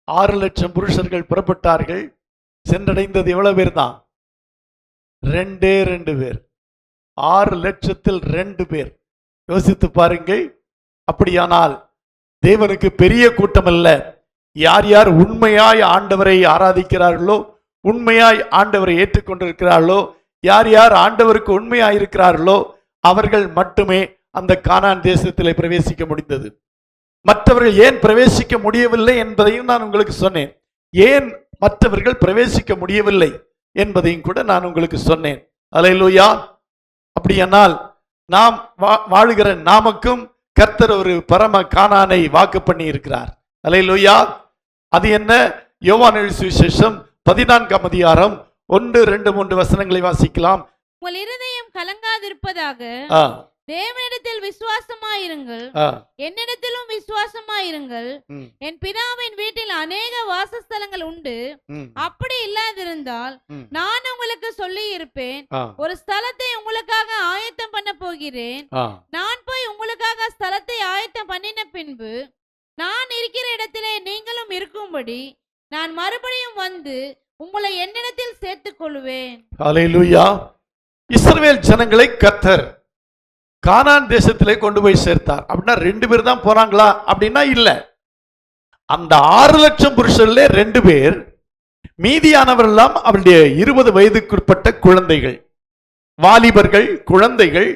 6,00,000 புருஷர்கள் புறப்பட்டார்கள். சென்றடைந்தது எவ்வளவு பேர் தான்? 2 பேர். 6,00,000-ல் 2 பேர். யோசித்து பாருங்கள். அப்படியானால் தேவனுக்கு பெரிய கூட்டம் அல்ல. யார் யார் உண்மையாய் ஆண்டவரை ஆராதிக்கிறார்களோ, உண்மையாய் ஆண்டவரை ஏற்றுக்கொண்டிருக்கிறார்களோ, யார் யார் ஆண்டவருக்கு உண்மையாயிருக்கிறார்களோ அவர்கள் மட்டுமே அந்த கானான் தேசத்திலே பிரவேசிக்க முடிந்தது. மற்றவர்கள் ஏன் பிரவேசிக்க முடியவில்லை என்பதையும் நான் உங்களுக்கு சொன்னேன். ஏன் மற்றவர்கள் பிரவேசிக்க முடியவில்லை என்பதையும் கூட நான் உங்களுக்கு சொன்னேன். அல்லேலூயா. அப்படியானால் நாம் வாழுகிற நாமக்கும் கர்த்தர் ஒரு பரம கானானை வாக்கு பண்ணி இருக்கிறார். அல்லேலூயா. அது என்ன? யோவான் எழுதின சுவிசேஷம் 14ஆம் அதிகாரம் 1, 2, 3 வசனங்களை வாசிக்கலாம். உங்கள் இருதயம் கலங்காதிருப்பதாக தேவனிடத்தில் விசுவாசமாயிருங்கள், என்னிடத்திலும் விசுவாசமாயிருங்கள். என் பிதாவின் வீட்டில் அநேக வாசஸ்தலங்கள் உண்டு. அப்படி இல்லாதிருந்தால் நான் உங்களுக்கு சொல்லி இருப்பேன். ஒரு ஸ்தலத்தை உங்களுக்காக ஆயத்தம் பண்ண போகிறேன். நான் போய் உங்களுக்காக ஸ்தலத்தை ஆயத்தம் பண்ணின பின்பு நான் இருக்கிற இடத்திலே நீங்களும் இருக்கும்படி நான் மறுபடியும் வந்து உங்களை என்னிடத்தில் சேர்த்துக் கொள்வேன். அல்லேலூயா. இஸ்ரவேல் ஜனங்களை கர்த்தர் கானான் தேசத்திலே கொண்டு போய் சேர்த்தார். அப்படின்னா 2 பேர் தான் போறாங்களா? அப்படின்னா இல்ல. அந்த 6,00,000 புருஷர்ல 2 பேர், மீதியானவரெல்லாம் அவருடைய 20 வயதுக்குட்பட்ட குழந்தைகள், வாலிபர்கள், குழந்தைகள்.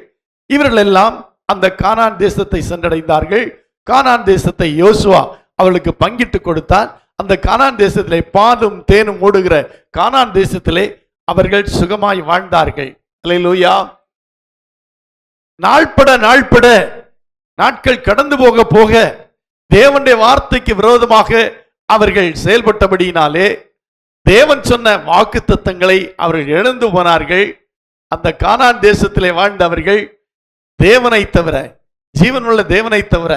இவர்கள் எல்லாம் அந்த கானான் தேசத்தை சென்றடைந்தார்கள். கானான் தேசத்தை யோசுவா அவளுக்கு பங்கிட்டு கொடுத்தார். அந்த கானான் தேசத்திலே பாலும் தேனும் ஓடுகிற கானான் தேசத்திலே அவர்கள் சுகமாய் வாழ்ந்தார்கள். அல்லேலூயா. நாள்பட நாட்கள் கடந்து போக போக தேவனுடைய வார்த்தைக்கு விரோதமாக அவர்கள் செயல்பட்டபடியினாலே தேவன் சொன்ன வாக்குத்தத்தங்களை அவர்கள் இழந்து போனார்கள். அந்த கானான் தேசத்திலே வாழ்ந்தவர்கள் தேவனை தவிர, ஜீவனுள்ள தேவனை தவிர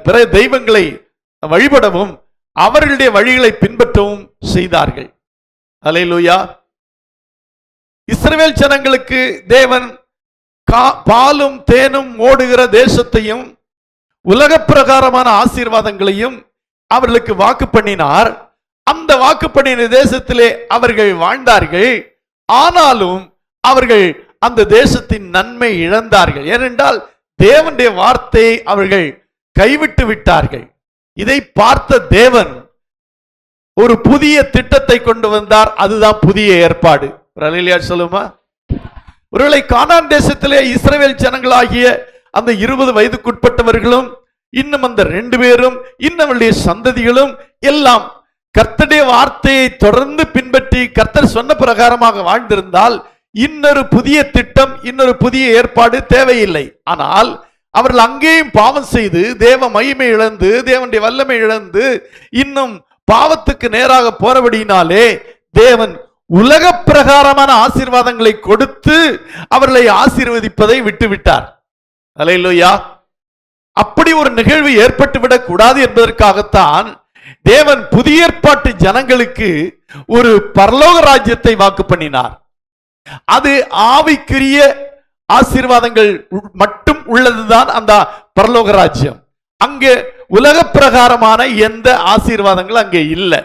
பிற தெய்வங்களை வழிபடவும் அவர்களுடைய வழிகளை பின்பற்றவும் செய்தார்கள். அல்லேலூயா. இஸ்ரவேல் ஜனங்களுக்கு தேவன் பாலும் தேனும் ஓடுகிற தேசத்தையும் உலக பிரகாரமான ஆசீர்வாதங்களையும் அவர்களுக்கு வாக்கு பண்ணினார். அந்த வாக்கு பண்ணின தேசத்திலே அவர்கள் வாழ்ந்தார்கள். ஆனாலும் அவர்கள் அந்த தேசத்தின் நன்மை இழந்தார்கள். ஏனென்றால் தேவனுடைய வார்த்தையை அவர்கள் கைவிட்டு விட்டார்கள். இதை பார்த்த தேவன் ஒரு புதிய திட்டத்தை கொண்டு வந்தார். அதுதான் புதிய ஏற்பாடு. சொல்லுமா? ஒருவேளை கானான் தேசத்திலே இஸ்ரவேல் ஜனங்களாகிய அந்த 20 வயதுக்குட்பட்டவர்களும் இன்னும் அந்த 2 பேரும் இன்னவருடைய சந்ததிகளும் எல்லாம் கர்த்தருடைய வார்த்தையை தொடர்ந்து பின்பற்றி கர்த்தர் சொன்ன பிரகாரமாக வாழ்ந்திருந்தால் இன்னொரு புதிய திட்டம், இன்னொரு புதிய ஏற்பாடு தேவையில்லை. ஆனால் அவர்கள் அங்கேயும் பாவம் செய்து தேவ மகிமை இழந்து தேவனுடைய வல்லமை இழந்து இன்னும் பாவத்துக்கு நேராக போறபடியினாலே தேவன் உலக பிரகாரமான ஆசீர்வாதங்களை கொடுத்து அவர்களை ஆசீர்வதிப்பதை விட்டுவிட்டார். அல்லேலூயா. அப்படி ஒரு நிகழ்வு ஏற்பட்டுவிடக் கூடாது என்பதற்காகத்தான் தேவன் புதிய ஏற்பாட்டு ஜனங்களுக்கு ஒரு பரலோக ராஜ்யத்தை வாக்கு பண்ணினார். அது ஆவிக்குரிய ஆசீர்வாதங்கள் மட்டும் உள்ளதுதான் அந்த பரலோக ராஜ்யம். அங்கே உலக பிரகாரமான எந்த ஆசீர்வாதங்கள் அங்கே இல்லை.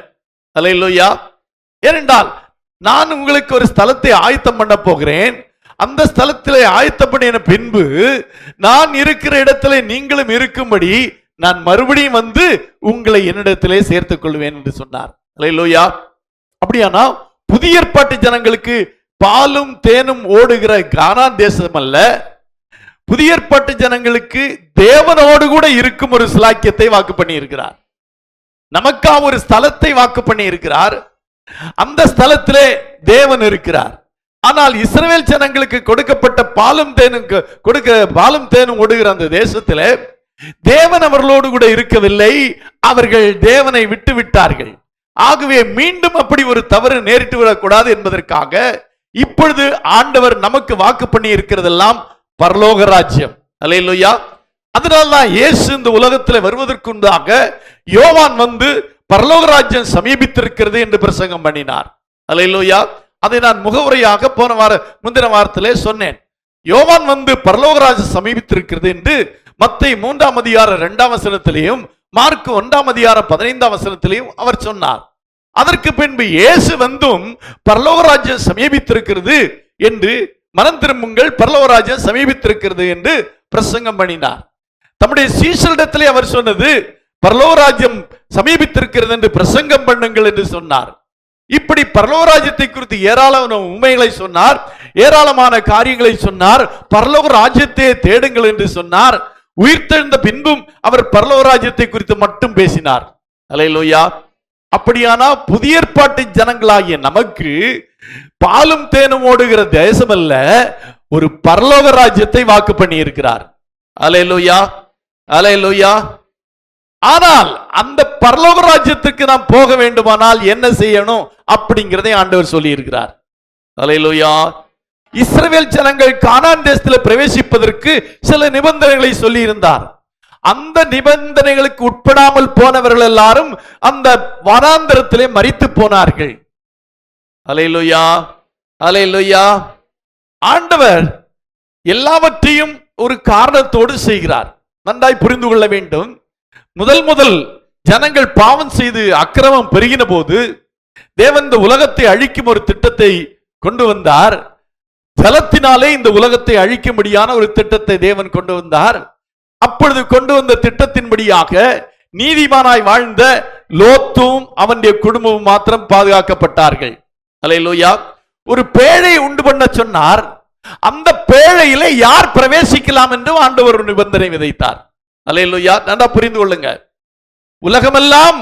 அல்லேலூயா. ஏனென்றால் நான் உங்களுக்கு ஒரு ஸ்தலத்தை ஆயத்தம் பண்ண போகிறேன். அந்த ஸ்தலத்திலே ஆயத்தம் பண்ணின பின்பு நான் இருக்கிற இடத்திலே நீங்களும் இருக்கும்படி நான் மறுபடியும் வந்து உங்களை என்னிடத்திலே சேர்த்துக் கொள்வேன் என்று சொன்னார். அல்லேலூயா. அப்படியானா புதிய ஏற்பாட்டு ஜனங்களுக்கு பாலும் தேனும் ஓடுகிற கானான் தேசம் அல்ல, புதிய ஏற்பாட்டு ஜனங்களுக்கு தேவனோடு கூட இருக்கும் ஒரு சிலாக்கியத்தை வாக்கு பண்ணி இருக்கிறார். நமக்காக ஒரு ஸ்தலத்தை வாக்கு பண்ணி இருக்கிறார். அந்த ஸ்தலத்திலே தேவன் இருக்கிறார். ஆனால் இஸ்ரவேல் ஜனங்களுக்கு கொடுக்கப்பட்ட பாலும் தேனும் ஓடுகிற அந்த தேசத்திலே தேவன் அவர்களோடு கூட இருக்கவில்லை. அவர்கள் தேவனை விட்டு விட்டார்கள். ஆகவே மீண்டும் அப்படி ஒரு தவறு நேரிட்டு விடக்கூடாது என்பதற்காக இப்பொழுது ஆண்டவர் நமக்கு வாக்கு பண்ணி இருக்கிறதெல்லாம் பரலோக ராஜ்யம். அல்லேலூயா. அதனால்தான் இயேசு இந்த உலகத்தில் வருவதற்குண்டாக யோவான் வந்து பரலோக ராஜ்யம் சமீபித்திருக்கிறது என்று பிரசங்கம் பண்ணினார். அல்லேலூயா. அதை நான் முகவுரையாக முந்தின வாரத்திலே சொன்னேன். யோவான் வந்து பரலோக ராஜ்யம் சமீபித்திருக்கிறது என்று மத்தேயு 3ஆம் அதிகாரம் 2ஆம் வசனத்திலேயும் மார்க் 1:15 அவர் சொன்னார். அதற்கு பின்பு இயேசு வந்தும் பரலோகராஜ்யம் சமீபித்திருக்கிறது என்று, மனம் திரும்புங்கள், பரலோகராஜ்யம் சமீபித்திருக்கிறது என்று பிரசங்கம் பண்ணினார். தம்முடைய சீஷரிடத்திலே அவர் சொன்னது, பரலோகராஜ்யம் சமீபித்திருக்கிறது என்று பிரசங்கம் பண்ணுங்கள் என்று சொன்னார். இப்படி பரலோகராஜ்யத்தை குறித்து ஏராளமான உண்மைகளை சொன்னார், ஏராளமான காரியங்களை சொன்னார். பரலோக ராஜ்யத்தை தேடுங்கள் என்று சொன்னார். உயிர்த்தெழுந்த பின்பும் அவர் பரலோக ராஜ்யத்தை குறித்து மட்டும் பேசினார். அல்லேலூயா. அப்படியானா புதிய ஏற்பாட்டு ஜனங்களாகிய நமக்கு பாலும் தேனும் ஓடுகிற தேசம் அல்ல, ஒரு பரலோக ராஜ்யத்தை வாக்கு பண்ணி இருக்கிறார். அல்லேலூயா, அல்லேலூயா. ஆனால் அந்த பரலோக ராஜ்யத்துக்கு நாம் போக வேண்டுமானால் என்ன செய்யணும் அப்படிங்கிறதை ஆண்டவர் சொல்லி இருக்கிறார். அல்லேலூயா. இஸ்ரவேல் ஜனங்கள் கானான் தேசத்தில் பிரவேசிப்பதற்கு சில நிபந்தனைகளை சொல்லி இருந்தார். அந்த நிபந்தனைகளுக்கு உட்படாமல் போனவர்கள் எல்லாரும் அந்த வனாந்தரத்திலே மரித்து போனார்கள். அல்லேலூயா, அல்லேலூயா. ஆண்டவர் எல்லாவற்றையும் ஒரு காரணத்தோடு செய்கிறார். நன்றாய் புரிந்து கொள்ள வேண்டும். முதல் ஜனங்கள் பாவம் செய்து அக்கிரமம் பெருகின போது தேவன் இந்த உலகத்தை அழிக்கும் ஒரு திட்டத்தை கொண்டு வந்தார். ஜலத்தினாலே இந்த உலகத்தை அழிக்கும்படியான ஒரு திட்டத்தை தேவன் கொண்டு வந்தார். அப்பொழுது கொண்டு வந்த திட்டத்தின்படியாக நீதிமானாய் வாழ்ந்த லோத்தும் அவனுடைய குடும்பமும் மாத்திரம் பாதுகாக்கப்பட்டார்கள். அல்லேலூயா. ஒரு பேழை உண்டு பண்ண சொன்னார். அந்த பேழையிலே யார் பிரவேசிக்கலாம் என்று ஆண்டவர் ஒரு நிபந்தனை விதைத்தார். அல்லேலூயா. நன்றா புரிந்து கொள்ளுங்க. உலகமெல்லாம்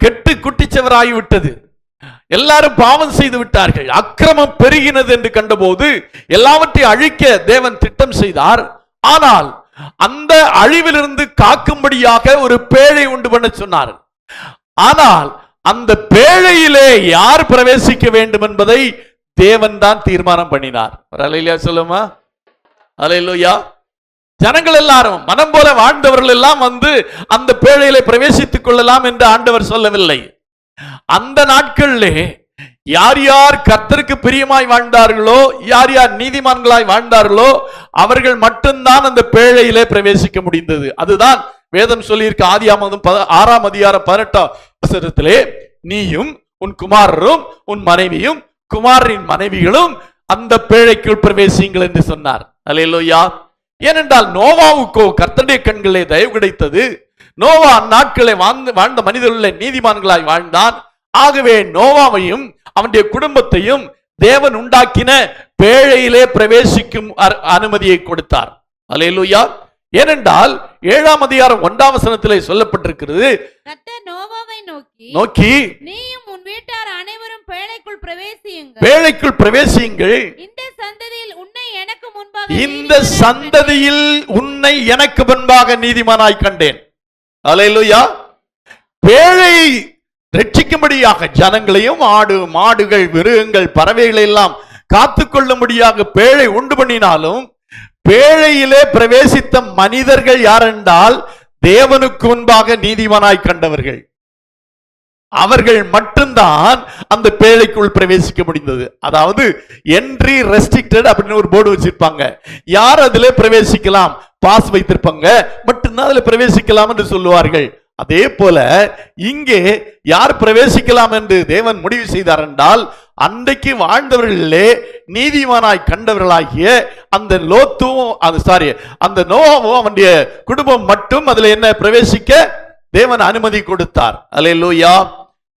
கெட்டு குட்டிச்சவராகிவிட்டது. எல்லாரும் பாவம் செய்து விட்டார்கள். அக்கிரமம் பெருகினது என்று கண்டபோது எல்லாவற்றையும் அழிக்க தேவன் திட்டம் செய்தார். ஆனால் அந்த அழிவிலிருந்து காக்கும்படியாக ஒரு பேழை உண்டு பண்ண சொன்னார். ஆனால் அந்த பேழையிலே யார் பிரவேசிக்க வேண்டும் என்பதை தேவன் தான் தீர்மானம் பண்ணினார். அல்லேலூயா சொல்லுமா. அல்லேலூயா. ஜனங்கள் எல்லாரும் மனம் போல வாழ்ந்தவர்கள் எல்லாம் வந்து அந்த பேழையிலே பிரவேசித்துக் கொள்ளலாம் என்று ஆண்டவர் சொல்லவில்லை. அந்த நாட்களிலே யார் யார் கர்த்தருக்கு பிரியமாய் வாழ்ந்தார்களோ, யார் யார் நீதிமான்களாய் வாழ்ந்தார்களோ அவர்கள் மட்டும்தான் அந்த பேழையிலே பிரவேசிக்க முடிந்தது. அதுதான் வேதம் சொல்லியிருக்க. ஆதியாகமம் 6:18 நீயும் உன் குமாரரும் உன் மனைவியும் குமாரின் மனைவிகளும் அந்த பேழைக்குள் பிரவேசிங்கள் என்று சொன்னார். அல்லேலூயா. ஏனென்றால் நோவாவுக்கோ கர்த்தருடைய கண்களே தயவு கிடைத்தது. நோவா அந்நாட்களை வாழ்ந்த மனிதர்களே நீதிமான்களாய் வாழ்ந்தான். ஆகவே நோவாவையும் அவனுடைய குடும்பத்தையும் தேவன் உண்டாக்கின பேழையிலே பிரவேசிக்கும் அனுமதியை கொடுத்தார். அல்லேலூயா. ஏனென்றால் 7:1 சொல்லப்பட்டிருக்கிறது, கர்த்தர் நோவாவை நோக்கி நீயும் உன் வீட்டார் அனைவரும் பேழைக்குள் பிரவேசியுங்கள், பேழைக்குள் பிரவேசியுங்கள், இந்த சந்ததியில் உன்னை எனக்கு முன்பாக நீதிமானாய் கண்டேன். அல்லேலூயா. பேழை ரட்சிக்கும்படியாக ஜனங்களையும் ஆடு மாடுகள் மிருகங்கள் பறவைகளை எல்லாம் காத்துக்கொள்ளும்படியாக பேழை உண்டு பண்ணினாலும் பேழையிலே பிரவேசித்த மனிதர்கள் யார் என்றால் தேவனுக்கு முன்பாக நீதிமானாய் கண்டவர்கள். அவர்கள் மட்டும்தான் அந்த பேழைக்குள் பிரவேசிக்க முடிந்தது. அதாவது என்ட்ரி ரெஸ்ட்ரிக்டட் அப்படின்னு ஒரு போர்டு வச்சிருப்பாங்க. யார் அதிலே பிரவேசிக்கலாம், பாஸ் வைத்திருப்பாங்க, மட்டும்தான் அதில் பிரவேசிக்கலாம் என்று சொல்லுவார்கள். அதே போல இங்கே யார் பிரவேசிக்கலாம் என்று தேவன் முடிவு செய்தார் என்றால் அன்றைக்கு வாழ்ந்தவர்களே நீதிமானாய் கண்டவர்களாகிய அந்த லோத்துவும் அந்த நோவாவும் அவனுடைய குடும்பம் மட்டும் அதுல என்ன பிரவேசிக்க தேவன் அனுமதி கொடுத்தார். அல்லேலூயா,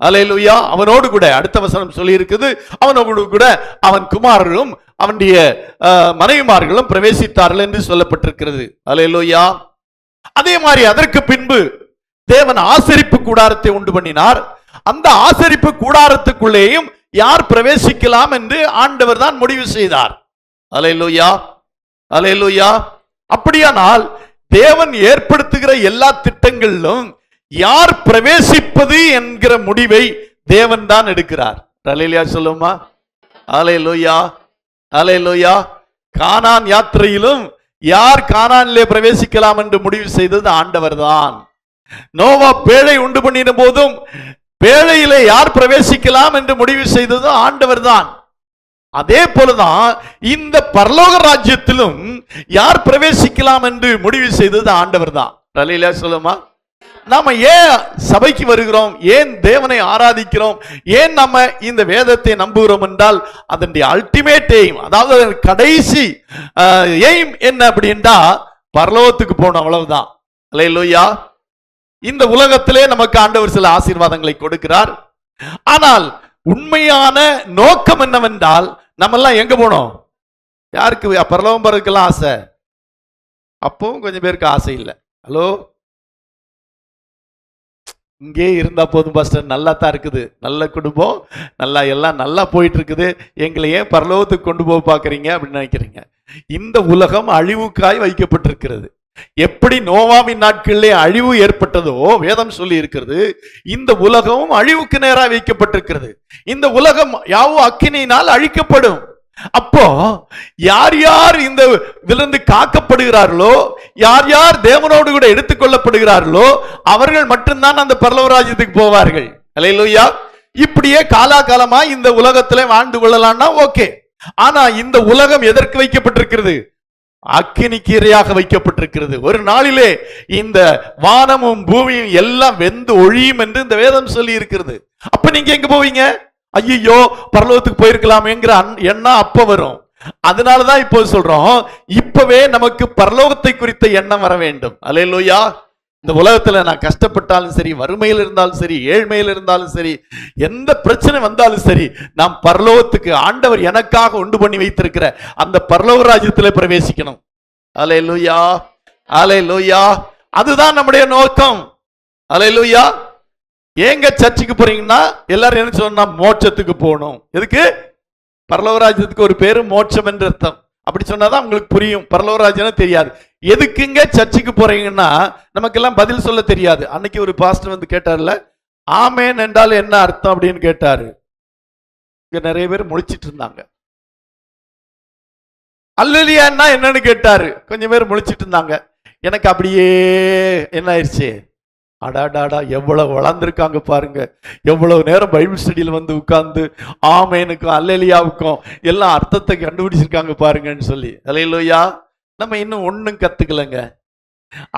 அல்லேலூயா. அவனோடு கூட அடுத்த வசனம் சொல்லி இருக்குது, அவனோடு கூட அவன் குமாரரும் அவனுடைய மனைவிமார்களும் பிரவேசித்தார்கள் என்று சொல்லப்பட்டிருக்கிறது. அல்லேலூயா. அதே மாதிரி அதற்கு பின்பு தேவன் ஆசரிப்பு கூடாரத்தை உண்டு பண்ணினார். அந்த ஆசரிப்பு கூடாரத்துக்குள்ளேயும் யார் பிரவேசிக்கலாம் என்று ஆண்டவர் தான் முடிவு செய்தார். அல்லேலூயா, அல்லேலூயா. அப்படியானால் தேவன் ஏற்படுத்துகிற எல்லா திட்டங்களிலும் யார் பிரவேசிப்பது என்கிற முடிவை தேவன் தான் எடுக்கிறார். அல்லேலூயா சொல்லுமா. அல்லேலூயா, அல்லேலூயா. கானான் யாத்திரையிலும் யார் கானானிலே பிரவேசிக்கலாம் என்று முடிவு செய்தது ஆண்டவர் தான். நோவா பேழை உண்டு பண்ணின போதும் பேழையிலே யார் பிரவேசிக்கலாம் என்று முடிவு செய்தது ஆண்டவர் தான். அதே போலதான் இந்த பரலோக ராஜ்யத்திலும் யார் பிரவேசிக்கலாம் என்று முடிவு செய்தது ஆண்டவர் தான். அல்லேலூயா சொல்லுமா. நாம ஏன் சபைக்கு வருகிறோம், ஏன் தேவனை ஆராதிக்கிறோம், ஏன் நம்ம இந்த வேதத்தை நம்புகிறோம் என்றால் அதனுடைய அல்டிமேட் எய்ம், அதாவது கடைசி எய்ம் என்ன அப்படின்னா பரலோகத்துக்கு போகணும், அவ்வளவுதான். அல்லேலூயா. இந்த உலகத்திலே நமக்கு ஆண்டவர் சில ஆசீர்வாதங்களை கொடுக்கிறார். ஆனால் உண்மையான நோக்கம் என்னவென்றால் நம்ம எல்லாம் எங்க போனோம்? யாருக்கு பரலோகம் போறதுக்கெல்லாம் ஆசை? அப்பவும் கொஞ்சம் பேருக்கு ஆசை இல்லை. ஹலோ, இங்கே இருந்தா போதும் பாஸ்டர், நல்லா தான் இருக்குது, நல்ல குடும்பம், நல்லா எல்லாம் நல்லா போயிட்டு இருக்குது, எங்களை ஏன் பரலோகத்துக்கு கொண்டு போக பாக்குறீங்க அப்படின்னு நினைக்கிறீங்க. இந்த உலகம் அழிவுக்காய் வைக்கப்பட்டிருக்கிறது. எப்படி நோவாவின் நாட்களிலே அழிவு ஏற்பட்டதோ வேதம் சொல்லி இருக்கிறது, இந்த உலகமும் அழிவுக்கு நேராக வைக்கப்பட்டிருக்கிறது. இந்த உலகம் யாவும் அக்கினியினால் அழிக்கப்படும். அப்போ யார் யார் இந்த இதிலிருந்து காக்கப்படுகிறார்களோ, யார் யார் தேவனோடு கூட எடுத்துக்கொள்ளப்படுகிறார்களோ அவர்கள் மட்டும்தான் அந்த பரலோக ராஜ்யத்துக்கு போவார்கள். அல்லேலூயா. இப்படியே காலாகாலமா இந்த உலகத்திலே வாழ்ந்து கொள்ளலாம்னா ஓகே. ஆனா இந்த உலகம் எதற்கு வைக்கப்பட்டிருக்கிறது? அக்கினிக்கு இரையாக வைக்கப்பட்டிருக்கிறது. ஒரு நாளிலே இந்த வானமும் பூமியும் எல்லாம் வெந்து ஒழியும் என்று இந்த வேதம் சொல்லி இருக்கிறது. அப்ப நீங்க எங்க போவீங்க? ஐயோ பரலோகத்துக்கு போயிருக்கலாமேங்கிற எண்ணம் அப்ப வரும். அதனாலதான் இப்போ சொல்றோம், இப்பவே நமக்கு பரலோகத்தை குறித்த எண்ணம் வர வேண்டும். அல்லேலூயா. இந்த உலகத்துல நான் கஷ்டப்பட்டாலும் சரி, வறுமையில் இருந்தாலும் சரி, ஏழ்மையில் இருந்தாலும் சரி, எந்த பிரச்சனை வந்தாலும் சரி, நாம் பரலோகத்துக்கு ஆண்டவர் எனக்காக உண்டு பண்ணி வைத்திருக்கிற அந்த பரலோக ராஜ்யத்தில் பிரவேசிக்கணும். அல்லேலூயா, அல்லேலூயா. அதுதான் நம்முடைய நோக்கம். அல்லேலூயா. ஏங்க சர்ச்சுக்கு போறீங்கன்னா எல்லாரும் என்ன சொன்னா மோட்சத்துக்கு போகணும். எதுக்கு? பரலோக ராஜ்யத்துக்கு ஒரு பேரு மோட்சம் என்று அர்த்தம். அப்படி சொன்னாதான் உங்களுக்கு புரியும். பரலோக ராஜ்யம் தெரியாது. எதுக்குங்க சர்ச்சுக்கு போறீங்கன்னா நமக்கெல்லாம் பதில் சொல்ல தெரியாது. அன்னைக்கு ஒரு பாஸ்டர் வந்து கேட்டார்ல, ஆமேன் என்றால் என்ன அர்த்தம் அப்படின்னு கேட்டாரு. இங்க நிறைய பேர் முழிச்சிட்டு இருந்தாங்க. அல்லேலூயான்னா என்னன்னு கேட்டாரு. கொஞ்சம் பேர் முழிச்சிட்டு இருந்தாங்க. எனக்கு அப்படியே என்ன ஆயிடுச்சு, அடாடாடா எவ்வளவு வளர்ந்துருக்காங்க பாருங்க, எவ்வளவு நேரம் பைபிள் ஸ்டடியில் வந்து உட்கார்ந்து ஆமேனுக்கும் அல்லேலியாவுக்கும் எல்லாம் அர்த்தத்தை கண்டுபிடிச்சிருக்காங்க பாருங்கன்னு சொல்லி. அல்லேலூயா. நம்ம இன்னும் ஒன்னும் கத்துக்கலங்க.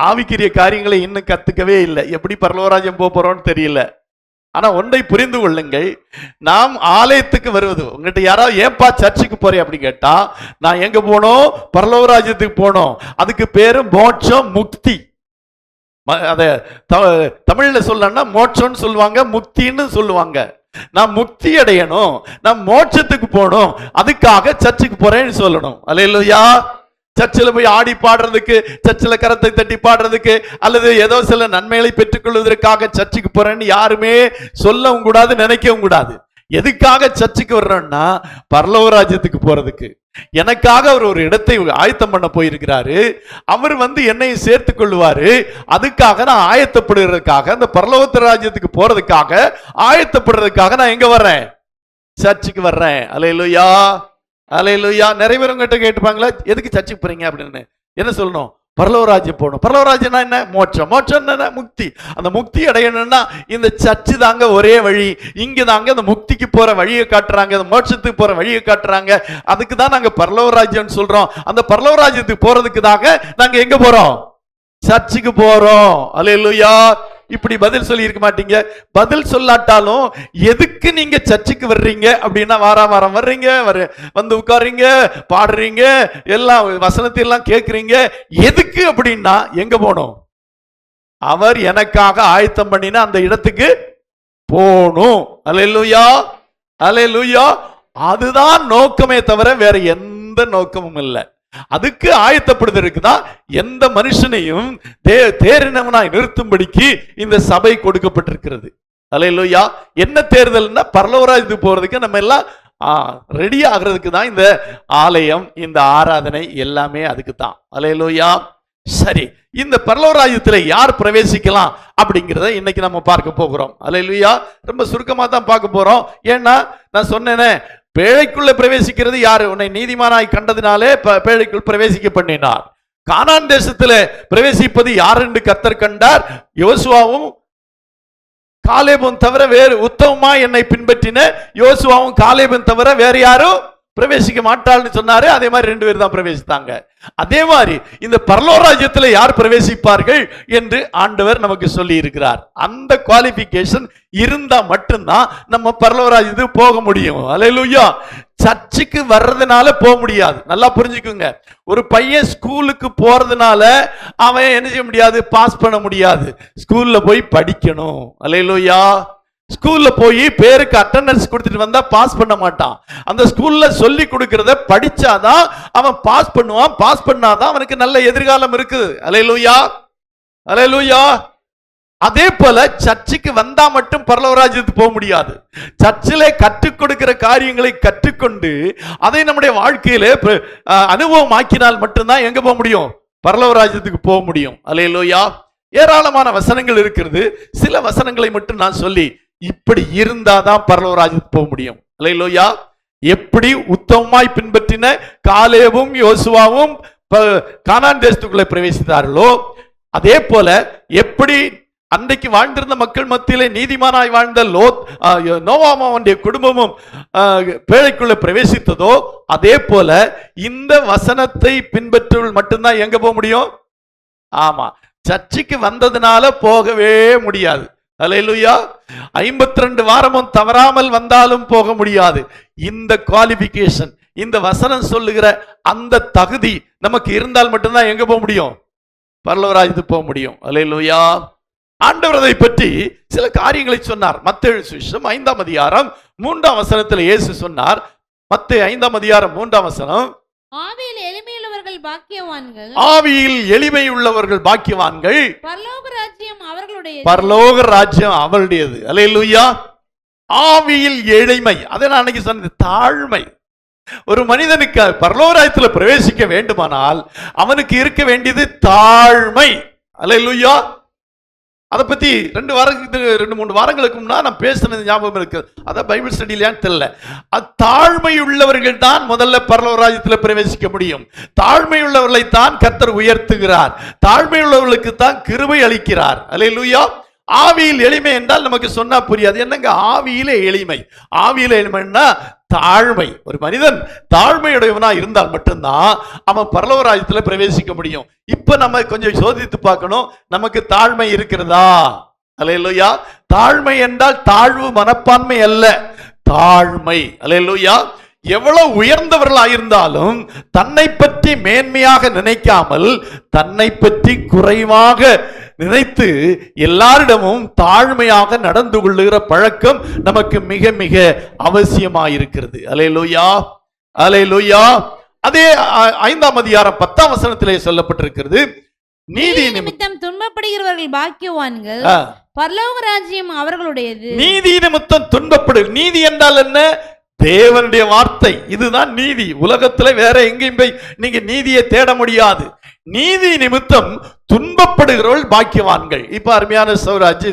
ஆவிக்குரிய காரியங்களை இன்னும் கத்துக்கவே இல்லை. எப்படி பரலோகராஜ்யம் போறோம்னு தெரியல. ஆனா ஒன்றை புரிந்து கொள்ளுங்கள், நாம் ஆலயத்துக்கு வருவது, உங்ககிட்ட யாராவது ஏன்பா சர்ச்சுக்கு போறேன் அப்படி கேட்டா, நான் எங்க போனோம்? பரலோகராஜ்யத்துக்கு போனோம். அதுக்கு பேரு மோட்சம், முக்தி. அத தமிழ்ல சொல்லணும்னா மோட்சம்னு சொல்லுவாங்க, முக்தின்னு சொல்லுவாங்க. நான் முக்தி அடையணும், நான் மோட்சத்துக்கு போகணும், அதுக்காக சர்ச்சுக்கு போறேன்னு சொல்லணும். அல்லேலூயா. சர்ச்சில் போய் ஆடி பாடுறதுக்கு, சர்ச்சில் கரத்தை தட்டி பாடுறதுக்கு, அல்லது ஏதோ சில நன்மைகளை பெற்றுக் கொள்வதற்காக சர்ச்சுக்கு போறேன்னு யாருமே சொல்லவும் கூடாது, நினைக்கவும் கூடாது. எதுக்காக சர்ச்சுக்கு வர்றோம்னா பரலோக ராஜ்யத்துக்கு போறதுக்கு. எனக்காக அவர் ஒரு இடத்தை ஆயத்தம் பண்ண போயிருக்கிறாரு. அவர் வந்து என்னையும் சேர்த்து கொள்வாரு. அதுக்காக நான் ஆயத்தப்படுறதுக்காக, அந்த பரலோக ராஜ்யத்துக்கு போறதுக்காக ஆயத்தப்படுறதுக்காக நான் எங்க வர்றேன்? சர்ச்சுக்கு வர்றேன். அல்லேலூயா, அல்லேலூயா. நிறைய பேர் உங்ககிட்ட கேட்டுப்பாங்களா, எதுக்கு சர்ச்சுக்கு போறீங்க அப்படின்னு? என்ன சொல்லணும்? பரலோக ராஜ்யம் போகணும். பரலோக ராஜ்யம்னா என்ன? மோட்சம். மோட்சம் என்ன? முக்தி. அந்த முக்தி அடையணும்னா இந்த சர்ச்சு தாங்க ஒரே வழி. இங்க தாங்க அந்த முக்திக்கு போற வழியை காட்டுறாங்க, அந்த மோட்சத்துக்கு போற வழியை காட்டுறாங்க. அதுக்கு தான் நாங்க பரலோக ராஜ்யம் சொல்றோம். அந்த பரலோக ராஜ்யத்துக்கு போறதுக்கு தாங்க நாங்க எங்க போறோம்? சர்ச்சுக்கு போறோம். அல்லேலூயா. இப்படி பதில் சொல்லி இருக்க மாட்டீங்க. பதில் சொல்லாட்டாலும் எதுக்கு நீங்க சர்ச்சுக்கு வர்றீங்க அப்படின்னா, வாரம் வாரம் வர்றீங்க, வந்து உட்கார்றீங்க, பாடுறீங்க, எல்லாம் வசனத்தை எல்லாம் கேட்கறீங்க. எதுக்கு அப்படின்னா எங்க போகணும்? அவர் எனக்காக ஆயத்தம் பண்ணின அந்த இடத்துக்கு போகணும். அல்லேலூயா, அல்லேலூயா. அதுதான் நோக்கமே தவிர வேற எந்த நோக்கமும் இல்லை. அதுக்கு ஆயத்தப்படுவதற்கு தான் எந்த மனுஷனையும் தேறினவனாய் நிறுத்தும்படிக்கு இந்த சபை கொடுக்கப்பட்டிருக்கிறது. அல்லேலூயா. என்ன தேர்தல்னா பரலோக ராஜ்யத்துக்கு போறதுக்கு நம்ம எல்லாம் ரெடி ஆகிறதுக்கு தான் இந்த ஆலயம், இந்த ஆராதனை எல்லாமே அதுக்கு தான். அல்லேலூயா. சரி, இந்த பரலோக ராஜ்யத்தில் யார் பிரவேசிக்கலாம் அப்படிங்கிறத இன்னைக்கு நம்ம பார்க்க போகிறோம். அல்லேலூயா. ரொம்ப சுருக்கமா தான் பார்க்க போறோம். ஏன்னா நான் சொன்னேனே, பேழைக்குள்ள பிரவேசிக்கிறது யாரு? உன்னை நீதிமானாய் கண்டதினாலே பேழைக்குள் பிரவேசிக்க பண்ணினார். கானான் தேசத்துல பிரவேசிப்பது யார் என்று கர்த்தர் கண்டார். யோசுவாவும் காலேபும் தவிர வேறு, உத்தமமா என்னை பின்பற்றின யோசுவாவும் காலேபும் தவிர வேற யாரும் பிரவேசிக்க மாட்டாள்னு சொன்னாரு. அதே மாதிரி 2 பேர் தான் பிரவேசித்தாங்க. அதே மாதிரி இந்த பரலோக ராஜ்யத்தில் யார் பிரவேசிப்பார்கள் என்று ஆண்டவர் நமக்கு சொல்லி இருக்கிறார். அந்த குவாலிபிகேஷன் இருந்தா மட்டும்தான் நம்ம பரலோக ராஜ்யத்துக்கு போக முடியும். அல்லேலூயா. சர்ச்சுக்கு வர்றதுனால போக முடியாது. நல்லா புரிஞ்சுக்குங்க. ஒரு பையன் ஸ்கூலுக்கு போறதுனால அவன் என்ன செய்ய முடியாது? பாஸ் பண்ண முடியாது. ஸ்கூல்ல போய் படிக்கணும். அல்லேலூயா. ஸ்கூல்ல போய் பேருக்கு அட்டெண்டன்ஸ் கொடுத்துட்டு வந்தா பாஸ் பண்ண மாட்டான். அந்த ஸ்கூல்ல சொல்லி கொடுக்கறத படிச்சாதான் அவன் பாஸ் பண்ணுவான். பாஸ் பண்ணாதான் அவனுக்கு நல்ல எதிர்காலம் இருக்குது. அல்லேலூயா. அல்லேலூயா. அதே போல சர்ச்சுக்கு வந்தா மட்டும் பரலோக ராஜ்யத்துக்கு போக முடியாது. சர்ச்சிலே கற்றுக் கொடுக்கிற காரியங்களை கற்றுக்கொண்டு அதை நம்முடைய வாழ்க்கையில அனுபவமாக்கினால் மட்டும்தான் எங்க போக முடியும்? பரலோக ராஜ்யத்துக்கு போக முடியும். அல்லேலூயா. ஏராளமான வசனங்கள் இருக்கிறது. சில வசனங்களை மட்டும் நான் சொல்லி, இப்படி இருந்தாதான் பரலோக ராஜ்யத்துக்கு போக முடியும். அல்லேலூயா. எப்படி உத்தமமாய் பின்பற்றின காலேபும் யோசுவாவும் கானான் தேசத்துக்குள்ளே பிரவேசித்தார்களோ, அதே போல எப்படி அன்றைக்கு வாழ்ந்திருந்த மக்கள் மத்தியிலே நீதிமானாய் வாழ்ந்த நோவாவுடைய குடும்பமும் பேழைக்குள்ள பிரவேசித்ததோ, அதே போல இந்த வசனத்தை பின்பற்றுவர்கள் மட்டும்தான் எங்க போக முடியும்? ஆமா, சர்ச்சுக்கு வந்ததுனால போகவே முடியாது. அல்லேலூயா. 52 வாரமும் தவறாமல் வந்தாலும் போக முடியாது. இந்த குவாலிபிகேஷன், இந்த வசனம் சொல்லுகிற அந்த தகுதி நமக்கு இருந்தால் மட்டும்தான் எங்க போக முடியும்? பரலோக ராஜ்யத்துக்கு போக முடியும். அல்லேலூயா. ஆண்டவர் அதை பற்றி சில காரியங்களை சொன்னார். மத்தேயு சுவிசேஷம் 5ஆம் அதிகாரம் 3ஆம் வசனத்தில் இயேசு சொன்னார். மத்தேயு 5ஆம் அதிகாரம் 3ஆம் வசனம், ஆவியில் எளிமையுள்ளவர்கள் பாக்கியவான்கள், ஆவியில் எளிமை உள்ளவர்கள் பாக்கியவான்கள், பரலோக ராஜ்யம் அவர்களுடையது. பரலோக ராஜ்யம் அவளுடையது. அல்லேலூயா. ஆவியில் எளிமை, அதை நான் அன்னைக்கு சொன்னது, தாழ்மை. ஒரு மனிதனுக்கு பரலோக ராஜ்யத்தில் பிரவேசிக்க வேண்டுமானால் அவனுக்கு இருக்க வேண்டியது தாழ்மை. அல்லேலூயா. அதை பத்தி 2-3 வாரங்களுக்கு முன்னாடி நான் பேசினது ஞாபகம் இருக்கு. அதான் பைபிள் ஸ்டடியிலான்னு தெரியல. தாழ்மை உள்ளவர்கள் தான் முதல்ல பரலோக ராஜ்யத்தில் பிரவேசிக்க முடியும். தாழ்மை உள்ளவர்களை தான் கர்த்தர் உயர்த்துகிறார். தாழ்மை உள்ளவர்களுக்கு தான் கிருபை அளிக்கிறார். அல்லேலூயா. ஆவியில் எளிமை என்றால் நமக்கு சொன்னா புரியாது. என்னங்க ஆவியில எளிமை? ஆவியில எளிமைன்னா தாழ்மை. ஒரு மனிதன் தாழ்மையுடையவனா இருந்தால் மட்டும்தான் அவன் பரலோக ராஜ்யத்தில் பிரவேசிக்க முடியும். இப்ப நம்ம கொஞ்சம் சோதித்து பார்க்கணும், நமக்கு தாழ்மை இருக்கிறதா? அல்லேலூயா. தாழ்மை என்றால் தாழ்வு மனப்பான்மை அல்ல, தாழ்மை. அல்லேலூயா. எவ்வளவு உயர்ந்தவர்களாயிருந்தாலும் தன்னை பற்றி மேன்மையாக நினைக்காமல் தன்னை பற்றி குறைவாக நினைத்து எல்லாரிடமும் தாழ்மையாக நடந்து கொள்ளுகிற பழக்கம் நமக்கு மிக மிக அவசியமாயிருக்கிறது. அல்லேலூயா. அல்லேலூயா. அதே 5ஆம் அதிகாரம் 10ஆம் வசனத்திலே சொல்லப்பட்டிருக்கிறது, நீதி நிமித்தம் துன்பப்படுகிறவர்கள் பாக்கியவான்கள், பரலோக ராஜ்யம் அவர்களுடையது. நீதி நிமித்தம் துன்பப்படு. நீதி என்றால் என்ன? தேவனுடைய வார்த்தை. இதுதான் நீதி. உலகத்துல வேற எங்கேயும் போய் நீங்க நீதியை தேட முடியாது. நீதி நிமித்தம் துன்பப்படுகிறவர்கள் பாக்கியவான்கள். இப்ப அருமையான சௌராஜ்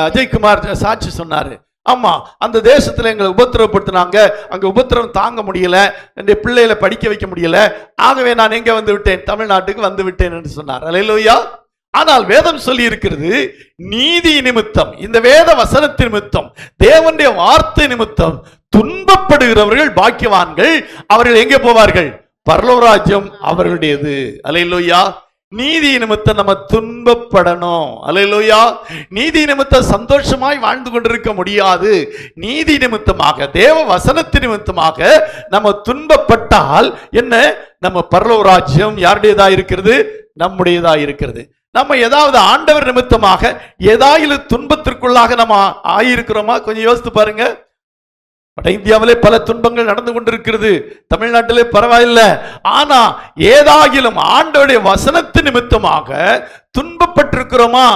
அஜய்குமார் சாட்சி சொன்னாரு. ஆமா, அந்த தேசத்துல எங்களை உபத்திரவப்படுத்தினாங்க, அங்க உபத்திரவம் தாங்க முடியல, என்னுடைய பிள்ளைகளை படிக்க வைக்க முடியல, ஆகவே நான் எங்க வந்து விட்டேன்? தமிழ்நாட்டுக்கு வந்து விட்டேன் என்று சொன்னார். அல்லேலூயா. ஆனால் வேதம் சொல்லி இருக்கிறது, நீதி நிமித்தம், இந்த வேத வசனத்தின் நிமித்தம், தேவனுடைய வார்த்தை நிமித்தம் துன்பப்படுகிறவர்கள் பாக்கியவான்கள். அவர்கள் எங்கே போவார்கள்? பரலோக ராஜ்யம் அவர்களுடையது. அல்லேலூயா. நீதி நிமித்தம் நம்ம துன்பப்படணும். அல்லேலூயா. நீதி நிமித்தம் சந்தோஷமாய் வாழ்ந்து கொண்டிருக்க முடியாது. நீதி நிமித்தமாக, தேவ வசனத்தின் நிமித்தமாக நம்ம துன்பப்பட்டால் என்ன? நம்ம பரலோக ராஜ்யம் யாருடையதா இருக்கிறது? நம்முடையதா இருக்கிறது. நம்ம ஏதாவது ஆண்டவர் நிமித்தமாக ஏதாவது துன்பத்திற்குள்ளாக நம்ம ஆயிருக்கிறோமா? கொஞ்சம் யோசித்து பாருங்க. வட இந்தியாவிலே பல துன்பங்கள் நடந்து கொண்டிருக்கிறது, தமிழ்நாட்டிலே பரவாயில்லை. ஆனா ஏதாகிலும் ஆண்டவருடைய வசனத்து நிமித்தமாக துன்பப்பட்டிருக்கிறோமா?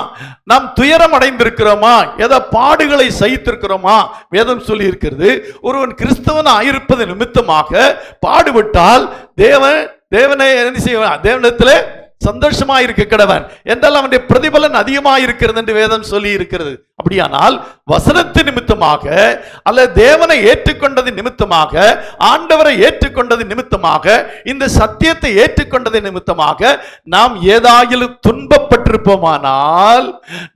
நாம் துயரம் அடைந்திருக்கிறோமா? ஏதோ பாடுகளை சகித்திருக்கிறோமா? வேதம் சொல்லி இருக்கிறது, ஒருவன் கிறிஸ்தவன் ஆயிருப்பது நிமித்தமாக பாடுபட்டால் தேவனை என்ன செய்வான்? தேவனிடத்திலே சந்தோஷமா இருக்க கடவன் என்றால் அவனுடைய பிரதிபலன் அதிகமாக இருக்கிறது என்று வேதம் சொல்லி இருக்கிறது. அப்படியானால் வசனத்து நிமித்தமாக அல்ல தேவனை ஏற்றுக்கொண்டது நிமித்தமாக, ஆண்டவரை ஏற்றுக்கொண்டது நிமித்தமாக, இந்த சத்தியத்தை ஏற்றுக்கொண்டது நிமித்தமாக நாம் ஏதாயிலும் துன்பப்பட்டிருப்போமானால்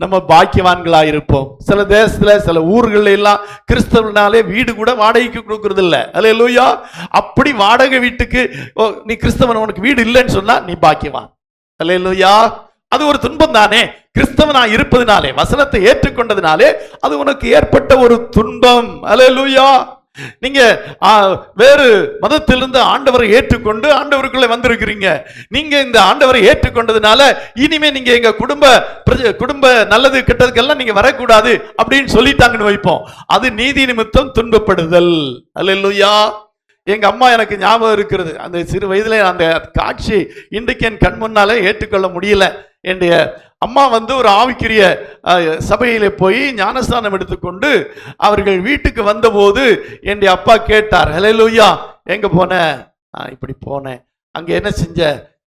நம்ம பாக்கியவான்களாக இருப்போம். சில தேசத்துல சில ஊர்கள் எல்லாம் கிறிஸ்தவனாலே வீடு கூட வாடகைக்கு கொடுக்கறது இல்லை. அல்லேலூயா. அப்படி வாடகை வீட்டுக்கு நீ கிறிஸ்தவன் உனக்கு வீடு இல்லைன்னு சொன்னா நீ பாக்கியவான். அல்லேலூயா. அது ஒரு துன்பம் தானே. கிறிஸ்தவனா இருப்பதினாலே, வசனத்தை ஏற்றுக்கொண்டதினாலே அது உனக்கு ஏற்பட்ட ஒரு துன்பம். அல்லேலூயா. நீங்க வேறு மதத்திலிருந்து ஆண்டவரை ஏற்றுக்கொண்டு ஆண்டவருக்குள்ளே வந்திருக்கிறீங்க. நீங்க இந்த ஆண்டவரை ஏற்றுக்கொண்டதுனால இனிமே நீங்க எங்க குடும்ப நல்லது கெட்டதுக்கெல்லாம் நீங்க வரக்கூடாது அப்படின்னு சொல்லிட்டாங்கன்னு வைப்போம். அது நீதி நிமித்தம் துன்பப்படுதல். அல்லேலூயா. எங்க அம்மா எனக்கு ஞாபகம் இருக்கிறது. அந்த சிறு வயதுல அந்த காட்சி இன்றைக்கு என் கண் முன்னாலே ஏற்றுக்கொள்ள முடியல. என்னுடைய அம்மா ஒரு ஆவிக்குரிய சபையிலே போய் ஞானஸ்தானம் எடுத்துக்கொண்டு அவர்கள் வீட்டுக்கு வந்தபோது என்னுடைய அப்பா கேட்டார், ஹல்லேலூயா, எங்க போன? இப்படி போனேன். அங்க என்ன செஞ்ச?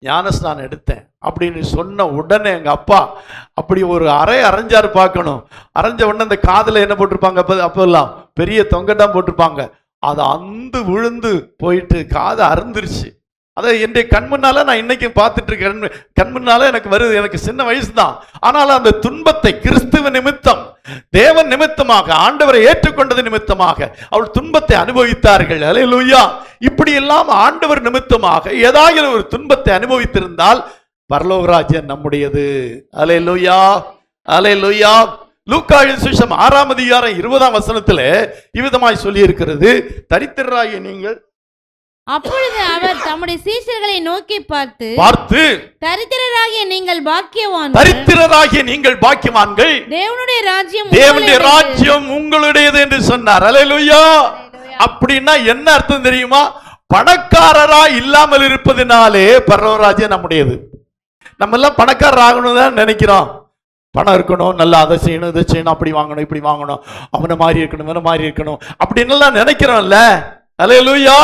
ஞானஸ்தானம் எடுத்தேன் அப்படின்னு சொன்ன உடனே எங்க அப்பா அப்படி ஒரு அரைஞ்சாரு. பார்க்கணும். அரைஞ்ச உடனே அந்த காதுல என்ன போட்டிருப்பாங்க? அப்பெல்லாம் பெரிய தொங்கட்டாம் போட்டிருப்பாங்க. அது அந்து விழுந்து போயிட்டு காது அருந்துருச்சு. அதை என்னுடைய கண் முன்னால நான் இன்னைக்கு பார்த்துட்டு இருக்கேன். கண் முன்னால எனக்கு வருது. எனக்கு சின்ன வயசு தான். ஆனால் அந்த துன்பத்தை கிறிஸ்துவ நிமித்தம், தேவன் நிமித்தமாக, ஆண்டவரை ஏற்றுக்கொண்டது நிமித்தமாக அவள் துன்பத்தை அனுபவித்தார்கள். அல்லேலூயா. இப்படி எல்லாம் ஆண்டவர் நிமித்தமாக ஏதாவது ஒரு துன்பத்தை அனுபவித்திருந்தால் பரலோக ராஜ்யம் நம்முடையது. அல்லேலூயா. அல்லேலூயா. லூக்காவின் சுவிசேஷம் 6ஆம் அதிகாரம் 20ஆம் வசனத்திலே இவ்விதமாய் சொல்லி இருக்கிறது, தரித்திரராகிய நீங்கள். அப்பொழுது அவர் தம்முடைய சீஷர்களை நோக்கி பார்த்து தரித்திரராகிய நீங்கள் பாக்கியவான்கள், தரித்திரராகிய நீங்கள் பாக்கியவான்கள், தேவனுடைய ராஜ்யம் உங்களுடையது என்று சொன்னார். அல்லேலூயா. அப்படின்னா என்ன அர்த்தம் தெரியுமா? பணக்காரரா இல்லாமல் இருப்பதினாலே பரலோக ராஜ்யம் நம்முடையது. நம்ம எல்லாம் பணக்காரர் ஆகணும் தான் நினைக்கிறோம். பணம் இருக்கணும், நல்லா அதை செய்யணும், இதை செய்யணும், அப்படி வாங்கணும், இப்படி வாங்கணும், அவனை மாதிரி இருக்கணும், இவனை மாதிரி இருக்கணும் அப்படின்னு எல்லாம் நினைக்கிறோம்ல. அல்லேலூயா.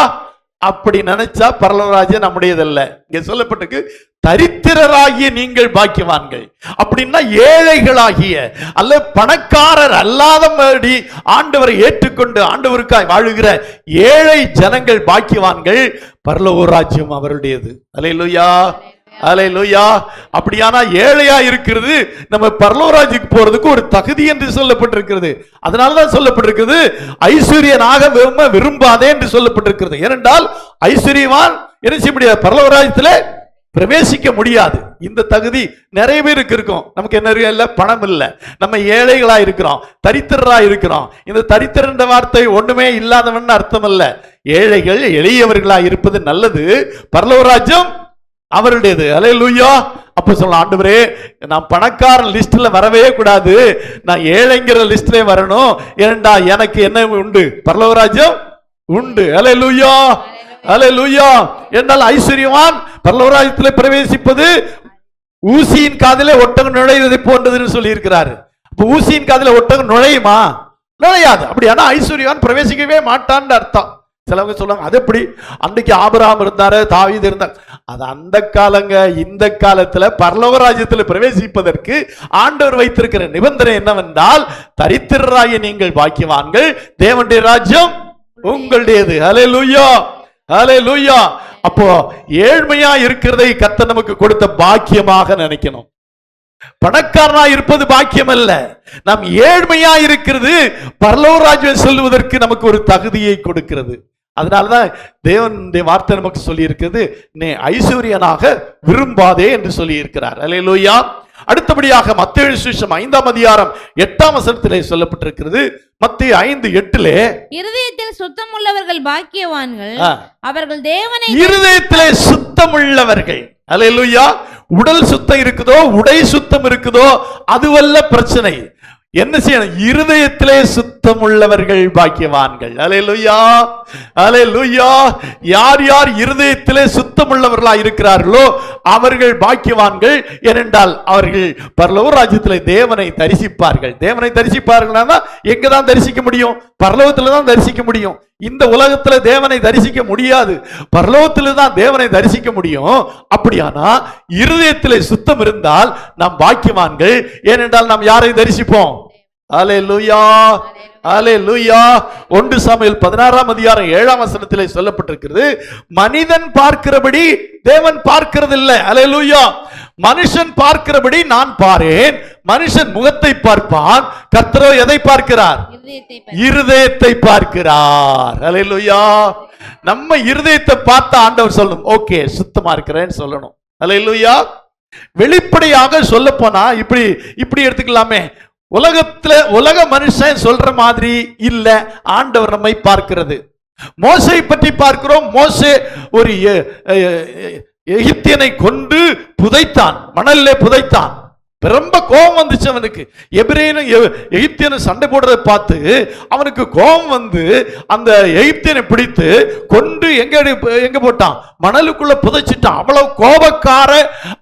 அப்படி நினைச்சா பரலோக ராஜ்யம் நம்முடையதல்ல. இங்க சொல்லப்பட்டிருக்கு தரித்திரராகிய நீங்கள் பாக்கியவான்கள். அப்படின்னா ஏழைகளாகிய அல்ல பணக்காரர் அல்லாதபடி ஆண்டவரை ஏற்றுக்கொண்டு ஆண்டவருக்காய் வாழுகிற ஏழை ஜனங்கள் பாக்கியவான்கள். பரலோக ராஜ்யம் அவருடையது. அல்லேலூயா. அல்லேலூயா. அப்படியானா ஏழையா இருக்கிறது நம்ம பரலோக ராஜ்யத்துக்கு போறதுக்கு ஒரு தகுதி என்று சொல்லப்பட்டிருக்கிறது. அதனாலதான் சொல்லப்பட்டிருக்கிறது ஐஸ்வர்யனாக விரும்பாதே என்று சொல்லப்பட்டிருக்கிறது. ஏனென்றால் ஐஸ்வர்யவான் என்ன செய்ய முடியாது? பரலோக ராஜ்யத்திலே பிரவேசிக்க முடியாது. இந்த தகுதி நிறைய பேருக்கு இருக்கும். நமக்கு என்ன இல்ல? பணம் இல்லை. நம்ம ஏழைகளா இருக்கிறோம், தரித்திரரா இருக்கிறோம். இந்த தரித்திர என்ற வார்த்தை ஒண்ணுமே இல்லாதவன் அர்த்தம் அல்ல. ஏழைகள் எளியவர்களா இருப்பது நல்லது. பரலோக ராஜ்யம் அவருடையது. அல்லேலூயா. அப்ப சொல்ல, ஆண்டவரே நான் பணக்காரன் லிஸ்ட்ல வரவே கூடாது, நான் ஏழைங்கிற லிஸ்ட்ல வரணும். ஏண்டா எனக்கு என்ன உண்டு? பரலோக ராஜ்யம் உண்டு. அல்லேலூயா. அல்லேலூயா. என்றால் ஐஸ்வர்யவான் பரலோக ராஜ்யத்திலே பிரவேசிப்பது ஊசியின் காதிலே ஒட்டகம் நுழைவதை போன்றதுன்னு சொல்லி இருக்கிறாரு. அப்ப ஊசியின் காதிலே ஒட்டகம் நுழையுமா? நுழையாது. அப்படியானா ஐஸ்வர்யவான் பிரவேசிக்கவே மாட்டான்னு அர்த்தம். சிலவங்க சொல்லுவாங்க, அது எப்படி? அன்னைக்கு ஆபிரகாம் இருந்தாரு, தாவீது இருந்தார். அது அந்த காலங்க. இந்த காலத்துல பரலோக ராஜ்யத்தில் பிரவேசிப்பதற்கு ஆண்டவர் வைத்திருக்கிற நிபந்தனை என்னவென்றால், தரித்திரராகிய நீங்கள் பாக்கியவான்கள், தேவனுடைய ராஜ்யம் உங்களுடையது. அல்லேலூயா. அல்லேலூயா. அப்போ ஏழ்மையா இருக்கிறதை கர்த்தர் நமக்கு கொடுத்த பாக்கியமாக நினைக்கணும். பணக்காரனா இருப்பது பாக்கியம் அல்ல. நாம் ஏழ்மையா இருக்கிறது பரலோக ராஜ்யம் செல்வதற்கு நமக்கு ஒரு தகுதியை கொடுக்கிறது. அதனாலதான் தேவனுடைய வார்த்தை நமக்கு சொல்லி இருக்கிறது, நீ ஐஸ்வர்யனாக விரும்பாதே என்று சொல்லி இருக்கிறார். அல்லேலூயா. அடுத்தபடியாக மத்தேயு சுவிசேஷம் 5ஆம் அதிகாரம் 8ஆம் வசனத்திலே சொல்லப்பட்டிருக்கிறது. மத்தேயு 5:8 இருதயத்தில் சுத்தம் உள்ளவர்கள் பாக்கியவான்கள், அவர்கள் தேவனை. இருதயத்திலே சுத்தம் உள்ளவர்கள். அல்லேலூயா. உடல் சுத்தம் இருக்குதோ, உடை சுத்தம் இருக்குதோ, அதுவல்ல பிரச்சனை. என்ன செய்யணும்? இருதயத்திலே சுத்தம் உள்ளவர்கள் பாக்கியவான்கள். அல்லேலூயா. அல்லேலூயா. யார் யார் இருதயத்திலே சுத்தம் உள்ளவர்களா இருக்கிறார்களோ அவர்கள் பாக்கியவான்கள். ஏனென்றால் அவர்கள் பரலோக ராஜ்யத்திலே தேவனை தரிசிப்பார்கள். தேவனை தரிசிப்பார்கள்னா எங்கதான் தரிசிக்க முடியும்? பரலோகத்துல தான் தரிசிக்க முடியும். இந்த உலகத்துல தேவனை தரிசிக்க முடியாது, பரலோகத்துல தான் தேவனை தரிசிக்க முடியும். அப்படியானா இருதயத்திலே சுத்தம் இருந்தால் நாம் பாக்கியவான்கள். ஏனென்றால் நாம் யாரை தரிசிப்போம்? அல்லேலூயா, அல்லேலூயா. 1 சாமுவேல் 16ஆம் அதிகாரம் 7ஆம் வசனத்திலே சொல்லப்பட்டிருக்கிறது, மனிதன் பார்க்கிறபடி தேவன் பார்க்கிறதில்லை. அல்லேலூயா. மனுஷன் பார்க்கிறபடி நான் பாரேன், மனுஷன் முகத்தை பார்ப்பான், கர்த்தரோ எதை பார்க்கிறார்? இருதயத்தை பார்க்கிறார். அல்லேலூயா. நம்ம இருதயத்தை பார்த்த ஆண்டவர் சொல்லணும், ஓகே சுத்தமா இருக்கிறேன்னு சொல்லணும். அல்லேலூயா. வெளிப்படையாக சொல்ல போனா இப்படி எடுத்துக்கலாமே, உலக மனுஷன் சொல்ற மாதிரி இல்ல ஆண்டவர் நம்மை பார்க்கிறது. மோசை பற்றி பார்க்கிறோம். மோசே ஒரு எகிப்தியனை கொண்டு புதைத்தான், மணல்ல புதைத்தான். ரொம்ப கோபம் வந்துச்சு அவனுக்கு. எபிரேயனும் எகிப்தியனும் சண்டை போடுறதை பார்த்து அவனுக்கு கோபம் வந்து அந்த எகிப்தியனை பிடித்து கொண்டு எங்க போட்டான்? மணலுக்குள்ள புதைச்சிட்டான். அவ்வளவு கோபக்கார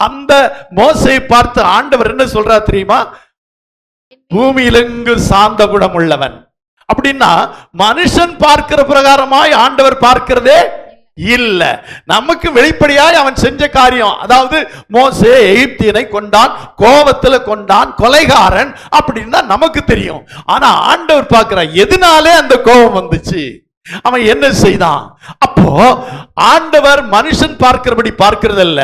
அந்த மோசையை பார்த்து ஆண்டவர் என்ன சொல்றார் தெரியுமா? பூமியிலெங்கு சாந்த குணம் உள்ளவன். அப்படின்னா மனுஷன் பார்க்கிற பிரகாரமாய் ஆண்டவர் பார்க்கிறதே இல்ல. நமக்கு வெளிப்படையாய் அவன் செஞ்ச காரியம், அதாவது மோசே எகிப்தியனை கொண்டான், கோபத்துல கொண்டான், கொலைகாரன் அப்படின்னு தான் நமக்கு தெரியும். ஆனா ஆண்டவர் பார்க்கிறார் எதனாலே அந்த கோபம் வந்துச்சு, அவன் என்ன செய்தான். அப்போ ஆண்டவர் மனுஷன் பார்க்கிறபடி பார்க்கிறதல்ல,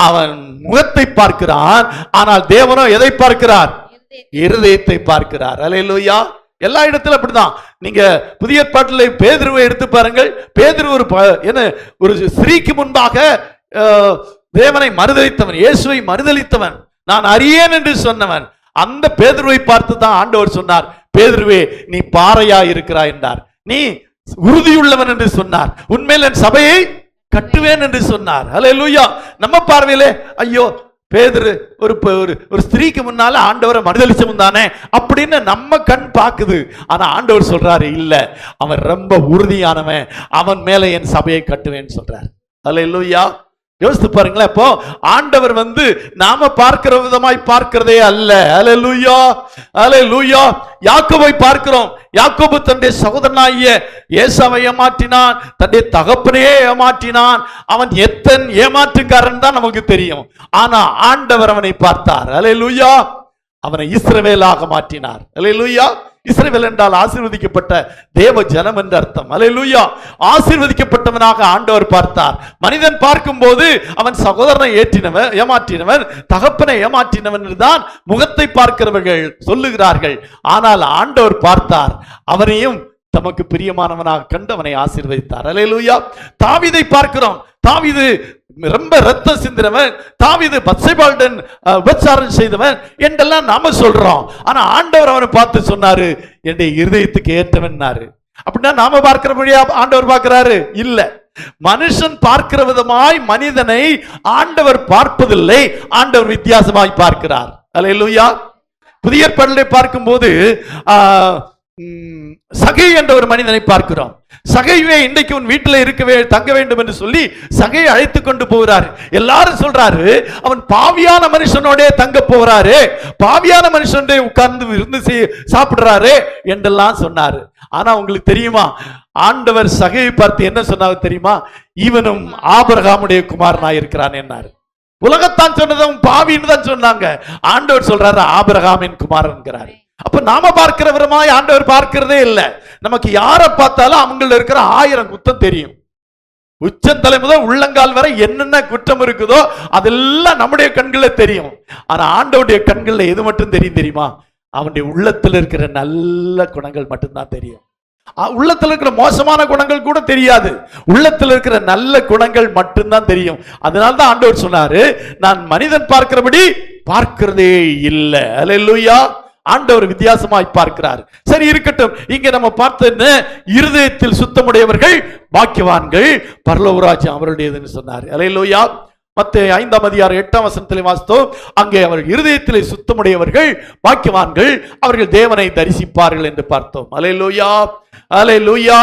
அவன் முகத்தை பார்க்கிறான். ஆனால் தேவனோ எதை பார்க்கிறார்? இருதயத்தை பார்க்கிறார். அல்லேலூயா. எல்லா இடத்துல அப்படிதான். நீங்க புதிய ஏற்பாட்டில் பேதுருவை எடுத்து பாருங்கள். பேதுரு ஒரு ஸ்திரீக்கு முன்பாக தேவனை மறுதலித்தவன், இயேசுவை மறுதலித்தவன், நான் அறியேன் என்று சொன்னவன். அந்த பேதுருவை பார்த்து தான் ஆண்டவர் சொன்னார், பேதுருவே நீ பாறையா இருக்கிறாய் என்றார், நீ உறுதியுள்ளவன் என்று சொன்னார், உன்மேல் என் சபையை கட்டுவேன் என்று சொன்னார். அல்லேலூயா. நம்ம பார்வையிலே ஐயோ பேதுரு ஒரு ஸ்திரீக்கு முன்னால ஆண்டவரை மறுதலிச்சவன் தானே அப்படின்னு நம்ம கண் பாக்குது. ஆனா ஆண்டவர் சொல்றாரு இல்ல, அவன் ரொம்ப உறுதியானவன், அவன் மேல என் சபையை கட்டுவேன்னு சொல்றாரு. அல்லேலூயா. யோசித்து பாருங்களேன். இப்போ ஆண்டவர் நாம பார்க்கிற விதமாய் பார்க்கிறதே அல்ல. அல்லேலூயா, அல்லேலூயா. யாக்கோபை பார்க்கிறோம். யாக்கோபு தன்னுடைய சகோதரனாகிய ஏசாவை ஏமாற்றினான், தன்னுடைய தகப்பனையே ஏமாற்றினான். அவன் எத்தன் ஏமாற்றுக்காரன் தான் நமக்கு தெரியும். ஆனா ஆண்டவர் அவனை பார்த்தார். அல்லேலூயா. அவனை இஸ்ரவேலாக மாற்றினார். அல்லேலூயா. இஸ்ரவேல் என்றால் ஆசீர்வதிக்கப்பட்ட தேவ ஜனம் என்று அர்த்தம். அல்லேலூயா. ஆசீர்வதிக்கப்பட்டவனாக ஆண்டவர் பார்த்தார். மனிதன் பார்க்கும்போது அவன் சகோதரனை ஏமாற்றினவன், தகப்பனை ஏமாற்றினவன் தான் முகத்தை பார்க்கிறவர்கள் சொல்லுகிறார்கள். ஆனால் ஆண்டவர் பார்த்தார், அவனையும் தமக்கு பிரியமானவனாக கண்டு அவனை ஆசீர்வதித்தார். அல்லேலூயா. தாவீதை பார்க்கிறோம். தாவீது ரொம்ப ரத்தம் சிந்தினவன், தாவீது பத்சேபாளுடன் உபச்சாரம் செய்தவன் என்றெல்லாம் நாம சொல்றோம். ஆனா ஆண்டவர் அவனை பார்த்து சொன்னாரு, என்னுடைய இருதயத்துக்கு ஏற்றவன்னாரு. அப்படின்னா நாம பார்க்கிறபடியா ஆண்டவர் பார்க்கிறாரு? இல்ல. மனுஷன் பார்க்கிற விதமாய் மனிதனை ஆண்டவர் பார்ப்பதில்லை, ஆண்டவர் வித்தியாசமாய் பார்க்கிறார். அல்லேலூயா. புதிய ஏற்பாட்டிலே பார்க்கும்போது சகை என்ற ஒரு மனிதனை பார்க்கிறோம். சகைவே இன்றைக்கு உன் வீட்டில் தங்க வேண்டும் என்று சொல்லி சகையை அழைத்து கொண்டு போகிறாரு. எல்லாரும் சொல்றாரு அவன் பாவியான மனுஷனோட தங்க போகிறாரு, பாவியான மனுஷனோட உட்கார்ந்து இருந்து சாப்பிடுறாரு என்றெல்லாம் சொன்னாரு. ஆனா உங்களுக்கு தெரியுமா, ஆண்டவர் சகையை பார்த்து என்ன சொன்னாங்க தெரியுமா? இவனும் ஆபிரகாமுடைய குமாரனாய் இருக்கிறான் என்னாரு. உலகத்தான் சொன்னதும் பாவின்னு தான் சொன்னாங்க. ஆண்டவர் சொல்றாரு ஆபிரகாமின் குமாரன் என்கிறாரு. அப்ப நாம பார்க்கிற விதமாய் ஆண்டவர் பார்க்கிறதே இல்லை. நமக்கு யாரை பார்த்தாலும் அவங்கள இருக்கிற 1000 குத்தம் தெரியும். உச்சந்தலை முதல் உள்ளங்கால் வரை என்னென்ன குற்றம் இருக்குதோ அதெல்லாம் நம்முடைய கண்களில் தெரியும். ஆனா ஆண்டவருடைய கண்களில் எது மட்டும் தெரியும் தெரியுமா? அவனுடைய உள்ளத்தில் இருக்கிற நல்ல குணங்கள் மட்டும்தான் தெரியும். உள்ளத்தில் இருக்கிற மோசமான குணங்கள் கூட தெரியாது, உள்ளத்தில் இருக்கிற நல்ல குணங்கள் மட்டும்தான் தெரியும். அதனால்தான் ஆண்டவர் சொன்னாரு, நான் மனிதன் பார்க்கிறபடி பார்க்கிறதே இல்லை. அல்லேலூயா. ஆண்டவர் வித்தியாசமாய் பார்க்கிறார். சரி இருக்கட்டும். இங்க நம்ம பார்த்த இருதயத்தில் சுத்தமுடையவர்கள் பாக்கியவான்கள், பரலோக ராஜ்யம் அவருடையதுன்னு சொன்னார். அல்லேலூயா. மத்தேயு 5ஆம் அதிகாரம் 8ஆம் வசனத்திலே வாசித்தோம். அங்கே அவர்கள் இருதயத்திலே சுத்தமுடையவர்கள் பாக்கியவான்கள், அவர்கள் தேவனை தரிசிப்பார்கள் என்று பார்த்தோம். அல்லேலூயா, அல்லேலூயா.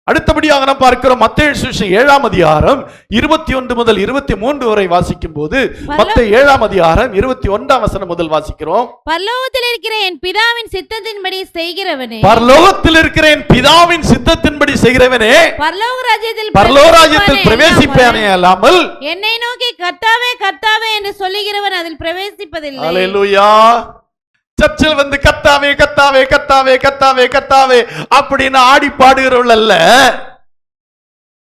அடுத்தபடியாக நாம் பார்க்கிறோம் மத்தேயு சுவிசேஷம் 7ஆம் அதிகாரம் 21 முதல் 23 வரை வாசிக்கும் போது, மத்தேயு 7ஆம் அதிகாரம் 21ஆம் வசனம் முதல் வாசிக்கிறோம். பரலோகத்தில் இருக்கிற என் பிதாவின் சித்தத்தின்படி செய்கிறவனே, பரலோகத்தில் இருக்கிற என் பிதாவின் சித்தத்தின்படி செய்கிறவனே பரலோக ராஜ்யத்தில் பிரவேசிப்பானே அல்லாமல் என்னை நோக்கி கர்த்தாவே கர்த்தாவே என்று சொல்லுகிறவன் அதில் பிரவேசிப்பதில்லை. அல்லேலூயா. சர்ச்சில் வந்து கர்த்தாவே கர்த்தாவே கர்த்தாவே கர்த்தாவே கர்த்தாவே அப்படின்னு ஆடி பாடுகிறவள் அல்ல,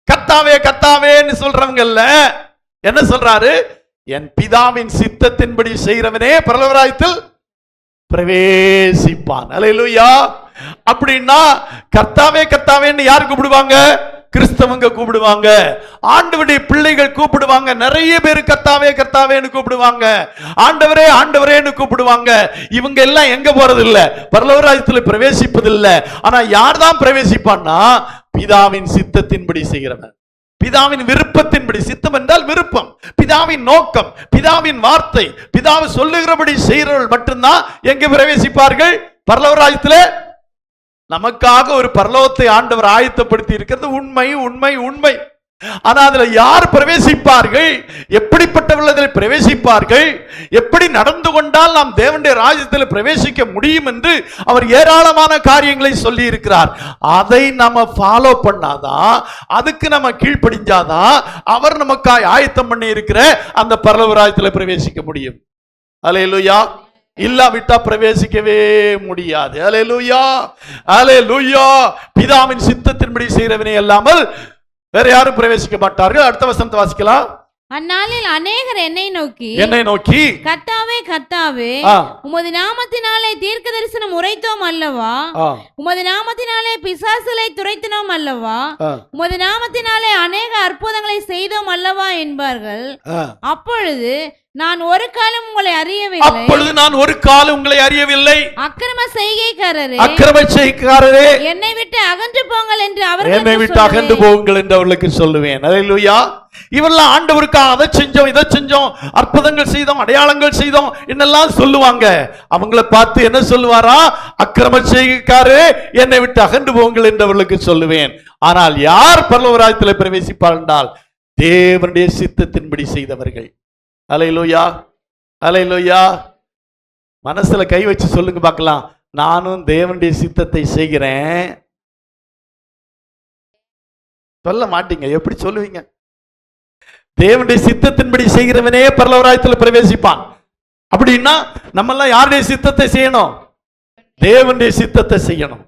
கர்த்தாவே கர்த்தாவேன்னு சொல்றவங்க அல்ல. என்ன சொல்றாரு? என் பிதாவின் சித்தத்தின்படி செய்கிறவனே பரலோக ராஜ்யத்தில் பிரவேசிப்பான். அல்லேலூயா. அப்படின்னா கர்த்தாவே கர்த்தாவேன்னு யார் கூப்பிடுவாங்க? கிறிஸ்தவங்க கூப்பிடுவாங்க. ஆண்டவருடைய பிள்ளைகள் கூப்பிடுவாங்க. நிறைய பேர் கர்த்தாவே கர்த்தாவேன்னு கூப்பிடுவாங்க, ஆண்டவரே ஆண்டவரேன்னு கூப்பிடுவாங்க. இவங்க எல்லாம் எங்க போறது இல்ல? பரலோக ராஜ்யத்தில் பிரவேசிப்பதில்லை. ஆனா யார் தான் பிரவேசிப்பான்னா, பிதாவின் சித்தத்தின்படி செய்கிறவன், பிதாவின் விருப்பத்தின்படி. சித்தம் என்றால் விருப்பம், பிதாவின் நோக்கம், பிதாவின் வார்த்தை, பிதாவை சொல்லுகிறபடி செய்கிறவர்கள் மட்டும்தான் எங்க பிரவேசிப்பார்கள்? பரலோக ராஜ்யத்திலே. நமக்காக ஒரு பரலோகத்தை ஆண்டவர் ஆயத்தப்படுத்தி இருக்கிறது உண்மை உண்மை உண்மை. ஆனா அதுல யார் பிரவேசிப்பார்கள்? எப்படிப்பட்டவர்கள் அதில் பிரவேசிப்பார்கள்? எப்படி நடந்து கொண்டால் நாம் தேவனுடைய ராஜ்யத்தில் பிரவேசிக்க முடியும் என்று அவர் ஏராளமான காரியங்களை சொல்லி இருக்கிறார். அதை நம்ம ஃபாலோ பண்ணாதான், அதுக்கு நம்ம கீழ்ப்படிஞ்சாதான் அவர் நமக்காக ஆயத்தம் பண்ணி இருக்கிற அந்த பரலோக ராஜ்யத்தில் பிரவேசிக்க முடியும். அல்லேலூயா. இல்லாவிட்டா பிரவேசிக்கவே முடியாது. அல்லேலூயா அல்லேலூயா. பிதாவின் சித்தத்தின்படி செய்கிறவனே அல்லாமல் வேற யாரும் பிரவேசிக்க மாட்டார்கள். அடுத்த வசனத்தை வாசிக்கலாம். அந்நாளில் அநேகர் என்னை நோக்கி கர்த்தாவே கர்த்தாவே, உமது நாமத்தினாலே தீர்க்க தரிசனம் உரைத்தோம் அல்லவா, உமது நாமத்தினாலே பிசாசுகளை துரைத்தினோம் அல்லவா, உமது நாமத்தினாலே அநேக அற்புதங்களை செய்தோம் அல்லவா என்பார்கள். அப்பொழுது நான் ஒரு காலம் உங்களை அறியவில்லை. அக்கிரம செய்கைக்காரரே என்னை விட்டு அகன்று போங்கள் என்று அவர்களுக்கு சொல்லுவேன். அல்லேலூயா. இவெல்லாம் ஆண்டவருக்காக அதை செஞ்சோம் இதை செஞ்சோம், அற்புதங்கள் செய்தோம், அடையாளங்கள் செய்தோம் என்னெல்லாம் சொல்லுவாங்க. அவங்களை பார்த்து என்ன சொல்லுவாரா? அக்கிரம செய்கைக்காரரே என்னை விட்டு அகன்று போங்கள் என்று அவர்களுக்கு சொல்லுவேன். ஆனால் யார் பரலோக ராஜ்யத்தில் பிரவேசிப்பார் என்றால், தேவனுடைய சித்தத்தின்படி செய்தவர்கள். அல்லேலூயா அல்லேலூயா. மனசுல கை வச்சு சொல்லுங்க பார்க்கலாம், நானும் தேவனுடைய சித்தத்தை செய்கிறேன். சொல்ல மாட்டீங்க. எப்படி சொல்லுவீங்க? தேவனுடைய சித்தத்தின்படி செய்கிறவனே பரலோக ராஜ்யத்தில் பிரவேசிப்பான். அப்படின்னா நம்ம எல்லாம் யாருடைய சித்தத்தை செய்யணும்? தேவனுடைய சித்தத்தை செய்யணும்.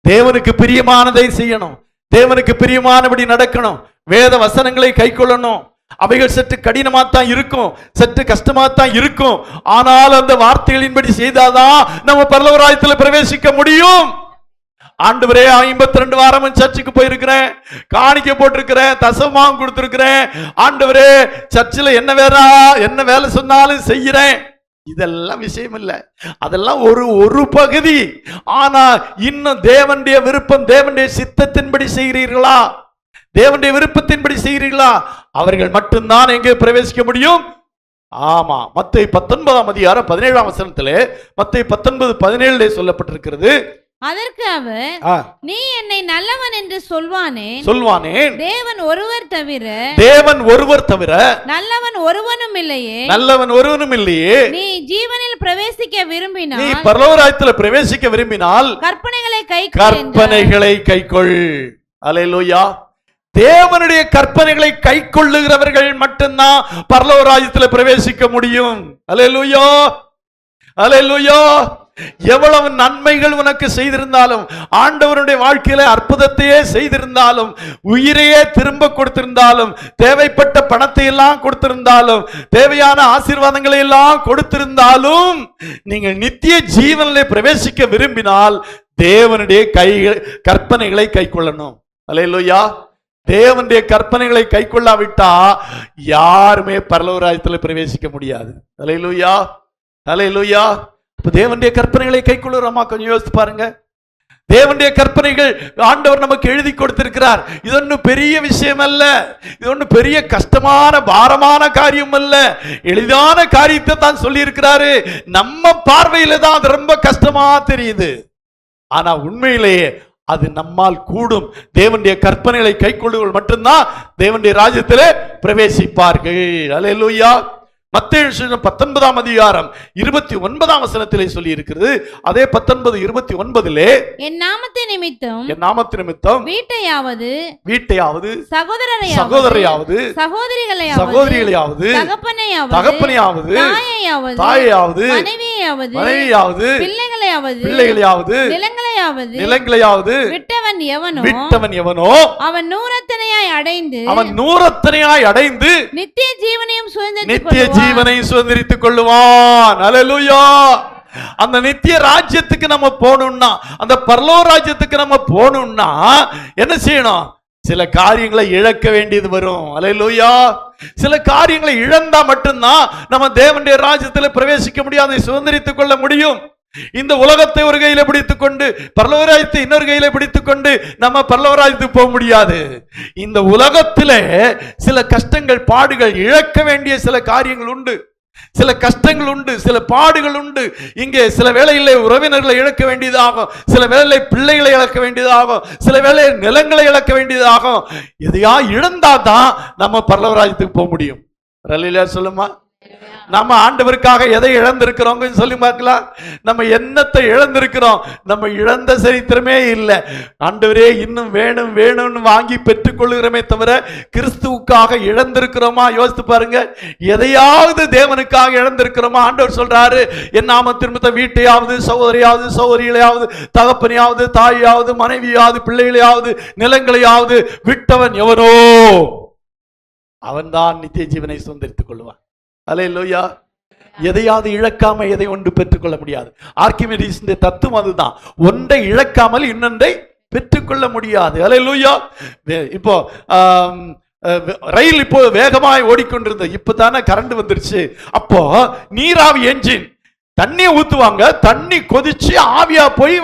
தேவனுக்கு பிரியமானதை செய்யணும். தேவனுக்கு பிரியமானபடி நடக்கணும். வேத வசனங்களை கைக்கொள்ளணும். அவைகள் சற்று கடினமாத்தான் இருக்கும், சற்று கஷ்டமாத்தான் இருக்கும். ஆனால் அந்த வார்த்தைகளின்படி செய்தாதான் நம்ம பரலோக ராஜ்யத்தில் பிரவேசிக்க முடியும். ஆண்டவரே 52 வாரமும் சர்ச்சுக்கு போயிருக்கிறேன், காணிக்க போட்டிருக்கிறேன், தசமாவும் கொடுத்திருக்கிறேன். ஆண்டவரே சர்ச்சில் என்ன வேலை சொன்னாலும் செய்கிறேன். இதெல்லாம் விஷயம் இல்லை, அதெல்லாம் ஒரு பகுதி. ஆனா இன்னும் தேவனுடைய விருப்பம், தேவனுடைய சித்தத்தின்படி செய்கிறீர்களா? தேவனுடைய விருப்பத்தின்படி செய்கிறீர்களா? அவர்கள் மட்டும்தான் எங்கே பிரவேசிக்க முடியும். ஆமா, மத்தேயு 19ஆம் அதிகாரம் 17ஆம் வசனத்திலே, மத்தேயு 19:17 சொல்லப்பட்டிருக்கிறது. அதற்கு அவர், நீ என்னை நல்லவன் என்று சொல்வானேன். தேவன் ஒருவர் தவிர நல்லவன் ஒருவனும் இல்லையே. நீ ஜீவனில் பிரவேசிக்க விரும்பினால், நீ பரலோக ராஜ்யத்தில் பிரவேசிக்க விரும்பினால் கற்பனைகளை கைக்கொள். அல்லேலூயா. தேவனுடைய கற்பனைகளை கைக்கொள்ளுகிறவர்கள் மட்டும்தான் பரலோக ராஜ்யத்தில் பிரவேசிக்க முடியும். அல்லேலூயா அல்லேலூயா. எவ்வளவு நன்மைகள் உனக்கு செய்திருந்தாலும், ஆண்டவருடைய வாழ்க்கையில அற்புதத்தையே செய்திருந்தாலும், உயிரையே திரும்ப கொடுத்திருந்தாலும், தேவைப்பட்ட பணத்தை எல்லாம் கொடுத்திருந்தாலும், தேவையான ஆசீர்வாதங்களை எல்லாம் கொடுத்திருந்தாலும், நீங்கள் நித்திய ஜீவனிலே பிரவேசிக்க விரும்பினால் தேவனுடைய கற்பனைகளை கைக்கொள்ளணும். அல்லேலூயா. தேவனுடைய கற்பனைகளை கைக்கொள்ளாவிட்டா யாருமே பரலோக ராஜ்யத்தில் பிரவேசிக்க முடியாது. அல்லேலூயா அல்லேலூயா. தேவனுடைய கற்பனைகளை கைக்கொள்ளுறோமா? கொஞ்சம் யோசித்து பாருங்க. தேவனுடைய கற்பனைகள் ஆண்டவர் நமக்கு எழுதி கொடுத்திருக்கிறார். இது ஒன்றும் பெரிய விஷயம் அல்ல, இது ஒன்றும் பெரிய கஷ்டமான பாரமான காரியம் அல்ல, எளிதான காரியத்தை தான் சொல்லி இருக்கிறாரு. நம்ம பார்வையில தான் அது ரொம்ப கஷ்டமா தெரியுது. ஆனா உண்மையிலேயே அது நம்மால் கூடும். தேவனுடைய கற்பனைகளை கைக்கொள்ளுகள் மட்டும்தான் தேவனுடைய ராஜ்யத்திலே பிரவேசிப்பார்கள். அல்லேலூயா. மத்தேயு 19ஆம் அதிகாரம் 29ஆம் வசனத்திலே சொல்லி இருக்கிறது. அதே 19:29 என் நாமத்தை நிமித்தம் வீட்டையாவது சகோதரரையாவது சகோதரிகளையாவது தகப்பனையாவது தாயையாவது மனைவியாவது பிள்ளைகளையாவது நிலங்களையாவது விட்டவன் எவனோ அவன் நூறத்தனையாய் அடைந்து நித்திய ஜீவனையும் சுதந்திரித்துக் கொள்ளுவான். அல்லேலூயா. அந்த நித்திய ராஜ்யத்துக்கு நம்ம போகணும்னா, அந்த பரலோக ராஜ்யத்துக்கு நம்ம போகணும்னா என்ன செய்யணும்? சில காரியங்களை இழக்க வேண்டியது வரும். அல்லேலூயா. சில காரியங்களை இழந்தா மட்டும்தான் நம்ம தேவனுடைய ராஜ்யத்தில் பிரவேசிக்க முடியாது, சுதந்திரித்துக் கொள்ள முடியும். இந்த உலகத்தை ஒரு கையில பிடித்துக் கொண்டு பரலோகராஜ்யத்தை இன்னொரு கையில பிடித்துக் கொண்டு நம்ம பரலோகராஜ்யத்துக்கு போக முடியாது. இந்த உலகத்திலே சில கஷ்டங்கள், பாடுகள், இழக்க வேண்டிய சில காரியங்கள் உண்டு, சில கஷ்டங்கள் உண்டு, சில பாடுகள் உண்டு. இங்கே சில வேளையிலே உறவினர்களை இழக்க வேண்டியதாகும், சில வேளையிலே பிள்ளைகளை இழக்க வேண்டியதாகும், சில வேளை நிலங்களை இழக்க வேண்டியதாகும். எதையா இழந்தாதான் நம்ம பரலோகராஜ்யத்துக்கு போக முடியும். அல்லேலூயா சொல்லுமா. நம்ம ஆண்டவருக்காக எதை இழந்திருக்கிறோம் சொல்லி பார்க்கலாம். நம்ம என்னத்தை இழந்திருக்கிறோம்? நம்ம இழந்த சரித்திரமே இல்லை. ஆண்டவரே இன்னும் வேணும் வேணும்னு வாங்கி பெற்றுக் கொள்கிறோமே தவிர கிறிஸ்துவுக்காக இழந்திருக்கிறோமா? யோசித்து பாருங்க. எதையாவது தேவனுக்காக இழந்திருக்கிறோமா? ஆண்டவர் சொல்றாரு, என் நாமத்தின் நிமித்தம் வீட்டையாவது சகோதரிகளையாவது தகப்பனையாவது தாயாவது மனைவியாவது பிள்ளைகளையாவது நிலங்களையாவது விட்டவன் எவனோ அவன்தான் நித்திய ஜீவனை சுதந்திரித்துக் கொள்வான். அல்லேலூயா. எதையாவது இழக்காம எதை ஒன்று பெற்றுக்கொள்ள முடியாது. ஆர்க்கிமெடிஸ் தத்துவம் அதுதான். ஒன்றை இழக்காமல் இன்னொன்றை பெற்றுக்கொள்ள முடியாது. அல்லேலூயா. இப்போ ரயில் இப்போ வேகமாய் ஓடிக்கொண்டிருந்தது. இப்பதானே கரண்ட் வந்துருச்சு. அப்போ நீராவி என்ஜின் தண்ணியை ஊத்துவாங்க, தண்ணி கொதிச்சு ஆவியா போய்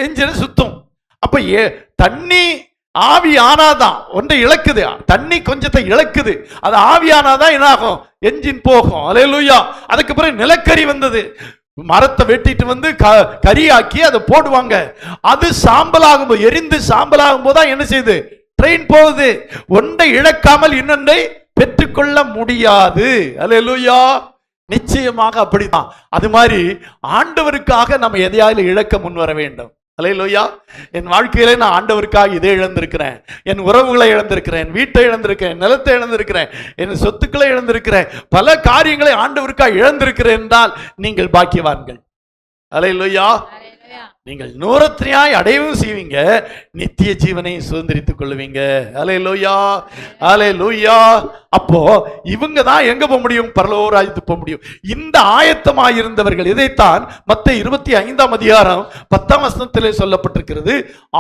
என்ஜின் சுத்தும். அப்ப தண்ணி ஆவி ஆனாதான் ஒன்றை இழக்குது, தண்ணி கொஞ்சத்தை இழக்குது, அது ஆவி ஆனாதான் என்ன ஆகும்? என்ஜின் போகும். அல்லேலூயா. அதுக்கு பிறகு நிலக்கரி வந்தது. மரத்தை வெட்டிட்டு வந்து கரியாக்கி அதை போடுவாங்க. அது சாம்பலாகும் போது, எரிந்து சாம்பலாகும் போதுதான் என்ன செய்யுது? ட்ரெயின் போகுது. ஒன்றை இழக்காமல் இன்னொன்றை பெற்றுக்கொள்ள முடியாது. அல்லேலூயா. நிச்சயமாக அப்படிதான். அது மாதிரி ஆண்டவருக்காக நம்ம எதையாவது இழக்க முன் வர வேண்டும். அல்லேலூயா. என் வாழ்க்கையிலே நான் ஆண்டவருக்காக இதை இழந்திருக்கிறேன், என் உறவுகளை இழந்திருக்கிறேன், என் வீட்டை இழந்திருக்கிறேன், நிலத்தை இழந்திருக்கிறேன், என் சொத்துக்களை இழந்திருக்கிறேன், பல காரியங்களை ஆண்டவருக்காக இழந்திருக்கிறேன் என்றால் நீங்கள் பாக்கியவான்கள். அல்லேலூயா. நீங்கள் நூறத்தினாய் அடையவும் செய்வீங்க, நித்திய ஜீவனை சுதந்திரித்துக் கொள்வீங்க. அல்லேலூயா. அல்லேலூயா. அப்போ இவங்க தான் எங்க போக முடியும்? பரலோக ராஜ்யத்துக்கு போக முடியும். இந்த ஆயத்தமாயிருந்தவர்கள், இதைத்தான் மத்தேயு 25ஆம் அதிகாரம் 10ஆம் வசனத்திலே சொல்லப்பட்டிருக்கிறது.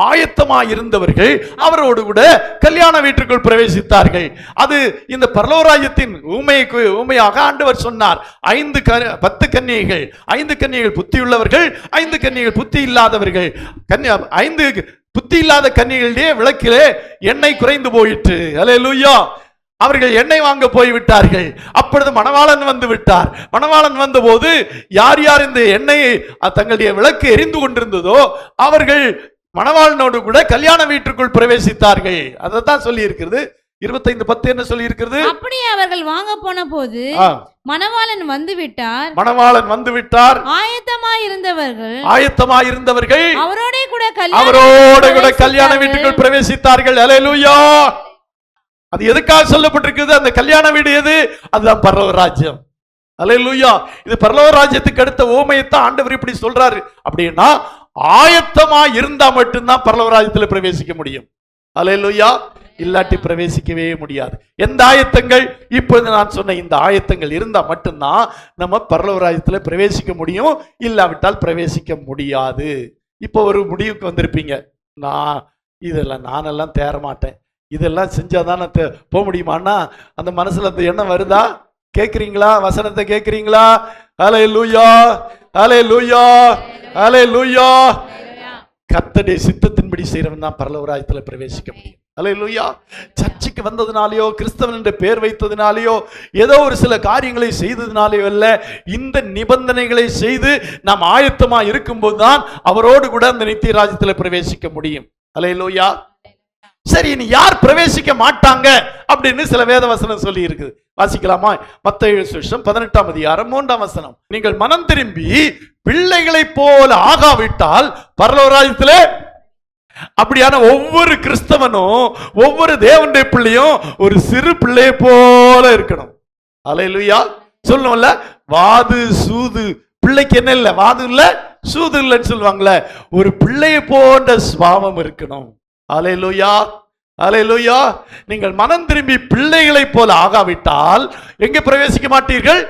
ஆயத்தமாயிருந்தவர்கள் அவரோடு கூட கல்யாண வீட்டுக்குள் பிரவேசித்தார்கள். அது இந்த பரலோக ராஜ்யத்தின் ஊமையாக ஆண்டவர் சொன்னார். 10 கன்னிகைகள், 5 கன்னிகைகள் புத்தியுள்ளவர்கள், 5 கன்னிகைகள் புத்தி இல்லாதவர்கள். 5 புத்தி இல்லாத கன்னிகளிலே விளக்கிலே எண்ணெய் குறைந்து போயிற்று. அல்லேலூயா. அவர்கள் எண்ணெய் வாங்க போய்விட்டார்கள். அப்பொழுது மணவாளன் வந்து விட்டார். மணவாளன் வந்த போது யார் யார் இந்த எண்ணெயை தங்களுடைய விளக்கு எரிந்து கொண்டிருந்ததோ அவர்கள் மணவாளனோடு கூட கல்யாண வீட்டுக்குள் பிரவேசித்தார்கள். அதைத்தான் சொல்லி இருக்கிறது. 25:10 என்ன சொல்லி இருக்கிறது? அப்படியே அவர்கள் வாங்க போன போது மணவாளன் வந்து விட்டார். ஆயத்தமாயிருந்தவர்கள் அவரோட கூட கல்யாண வீட்டுக்குள் பிரவேசித்தார்கள். அல்லேலூயா. அது எதுக்காக சொல்லப்பட்டிருக்கிறது? அந்த கல்யாண வீடு எது? அதுதான் பரலோக ராஜ்யம். அல்லேலூயா. இது பரலோக ராஜ்யத்துக்கு அடுத்த ஓமையத்தான் ஆண்டவர் இப்படி சொல்றாரு. அப்படின்னா ஆயத்தமா இருந்தா மட்டும்தான் பரலோக ராஜ்யத்தில் பிரவேசிக்க முடியும். அல்லேலூயா. இல்லாட்டி பிரவேசிக்கவே முடியாது. எந்த ஆயத்தங்கள்? இப்பொழுது நான் சொன்ன இந்த ஆயத்தங்கள் இருந்தா மட்டும்தான் நம்ம பரலோக ராஜ்யத்தில் பிரவேசிக்க முடியும். இல்லாவிட்டால் பிரவேசிக்க முடியாது. இப்போ ஒரு முடிவுக்கு வந்திருப்பீங்க, நானெல்லாம் தேர மாட்டேன், இதெல்லாம் செஞ்சாதான் போக முடியுமான்னா அந்த மனசுல அந்த எண்ணம் வருதா? கேட்கிறீங்களா? வசனத்தை கேட்கிறீங்களா? அல்லேலூயா. அல்லேலூயா. அல்லேலூயா. கர்த்தருடைய சித்தத்தின்படி செய்யறவன் தான் பரலோக ராஜ்யத்தில் பிரவேசிக்க முடியும். அல்லேலூயா. சர்ச்சுக்கு வந்ததுனாலயோ, கிறிஸ்தவன் என்ற பெயர் வைத்ததுனாலயோ, ஏதோ ஒரு சில காரியங்களை செய்ததுனாலயோ அல்ல. இந்த நிபந்தனைகளை செய்து நாம் ஆயத்தமா இருக்கும்போது தான் அவரோடு கூட அந்த நித்திய ராஜ்யத்தில் பிரவேசிக்க முடியும். அல்லேலூயா. சரி, இனி யார் பிரவேசிக்க மாட்டாங்க அப்படின்னு சில வேத வசனம் சொல்லி இருக்குது. வாசிக்கலாமா? மத்தேயு சுவிசேஷம் 18ஆம் அதிகாரம் 3ஆம் வசனம். நீங்கள் மனம் திரும்பி பிள்ளைகளைப் போல ஆகாவிட்டால் பரலோக ராஜ்யத்திலே. அப்படியான ஒவ்வொரு கிறிஸ்தவனும், ஒவ்வொரு தேவனுடைய பிள்ளையும் ஒரு சிறு பிள்ளையை போல இருக்கணும். அல்லேலூயா. சொல்லணும்ல, வாது சூது பிள்ளைக்கு என்ன இல்லை? வாது இல்ல, சூது இல்லைன்னு சொல்லுவாங்களே. ஒரு பிள்ளையை போன்ற சுபாவம் இருக்கணும். அல்லேலூயா, அல்லேலூயா. நீங்கள் மனம் திரும்பி பிள்ளைகளைப் போல ஆகாவிட்டால் எங்கே பிரவேசிக்க மாட்டீர்கள்?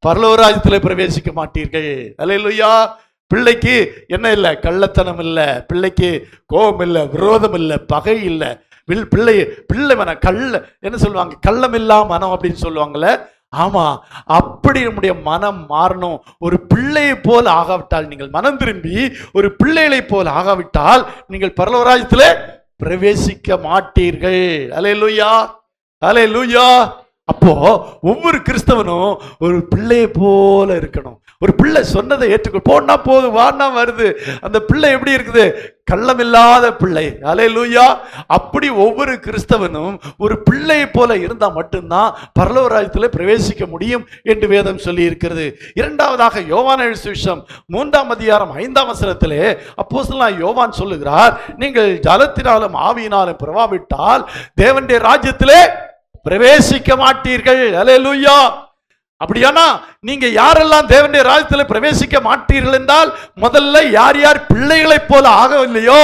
பரலோக ராஜ்யத்திலே பிரவேசிக்க மாட்டீர்கள். அல்லேலூயா. பிள்ளைக்கு என்ன இல்லை? கள்ளத்தனம் இல்லை, பிள்ளைக்கு கோபம் இல்லை, விரோதம் இல்லை, பகை இல்லை. பிள்ளை மனம் என்ன சொல்லுவாங்க? கள்ளமில்லா மனம் அப்படின்னு சொல்லுவாங்கல்ல. ஆமா, அப்படி நம்முடைய மனம் மாறணும். ஒரு பிள்ளையை போல ஆகாவிட்டால், நீங்கள் மனம் திரும்பி ஒரு பிள்ளைகளை போல ஆகாவிட்டால் நீங்கள் பரலோக ராஜ்யத்திலே பிரவேசிக்க மாட்டீர்கள். அல்லேலூயா, அல்லேலூயா. அப்போ ஒவ்வொரு கிறிஸ்தவனும் ஒரு பிள்ளையை போல இருக்கணும். ஒரு பிள்ளை சொன்னதை ஏற்றுக்கொள். போனா போது, வானா வருது. அந்த பிள்ளை எப்படி இருக்குது? கள்ளமில்லாத பிள்ளை. அல்லேலூயா. அப்படி ஒவ்வொரு கிறிஸ்தவனும் ஒரு பிள்ளையை போல இருந்தா மட்டும்தான் பரலோக ராஜ்யத்திலே பிரவேசிக்க முடியும் என்று வேதம் சொல்லி இருக்கிறது. இரண்டாவதாக யோவான் எழுதின சுவிசேஷம் 3ஆம் அதிகாரம் 5ஆம் வசனத்திலே அப்போஸ்தலனாகிய யோவான் சொல்லுகிறார், நீங்கள் ஜலத்தினாலும் ஆவியினாலும் பிறவாவிட்டால் தேவனுடைய ராஜ்யத்திலே பிரவேசிக்க மாட்டீர்கள். அல்லேலூயா. அப்படியானா நீங்க யாரெல்லாம் தேவனுடைய ராஜ்யத்தில் பிரவேசிக்க மாட்டீர்கள் என்றால், முதல்ல யார் யார் பிள்ளைகளைப் போல ஆகவில்லையோ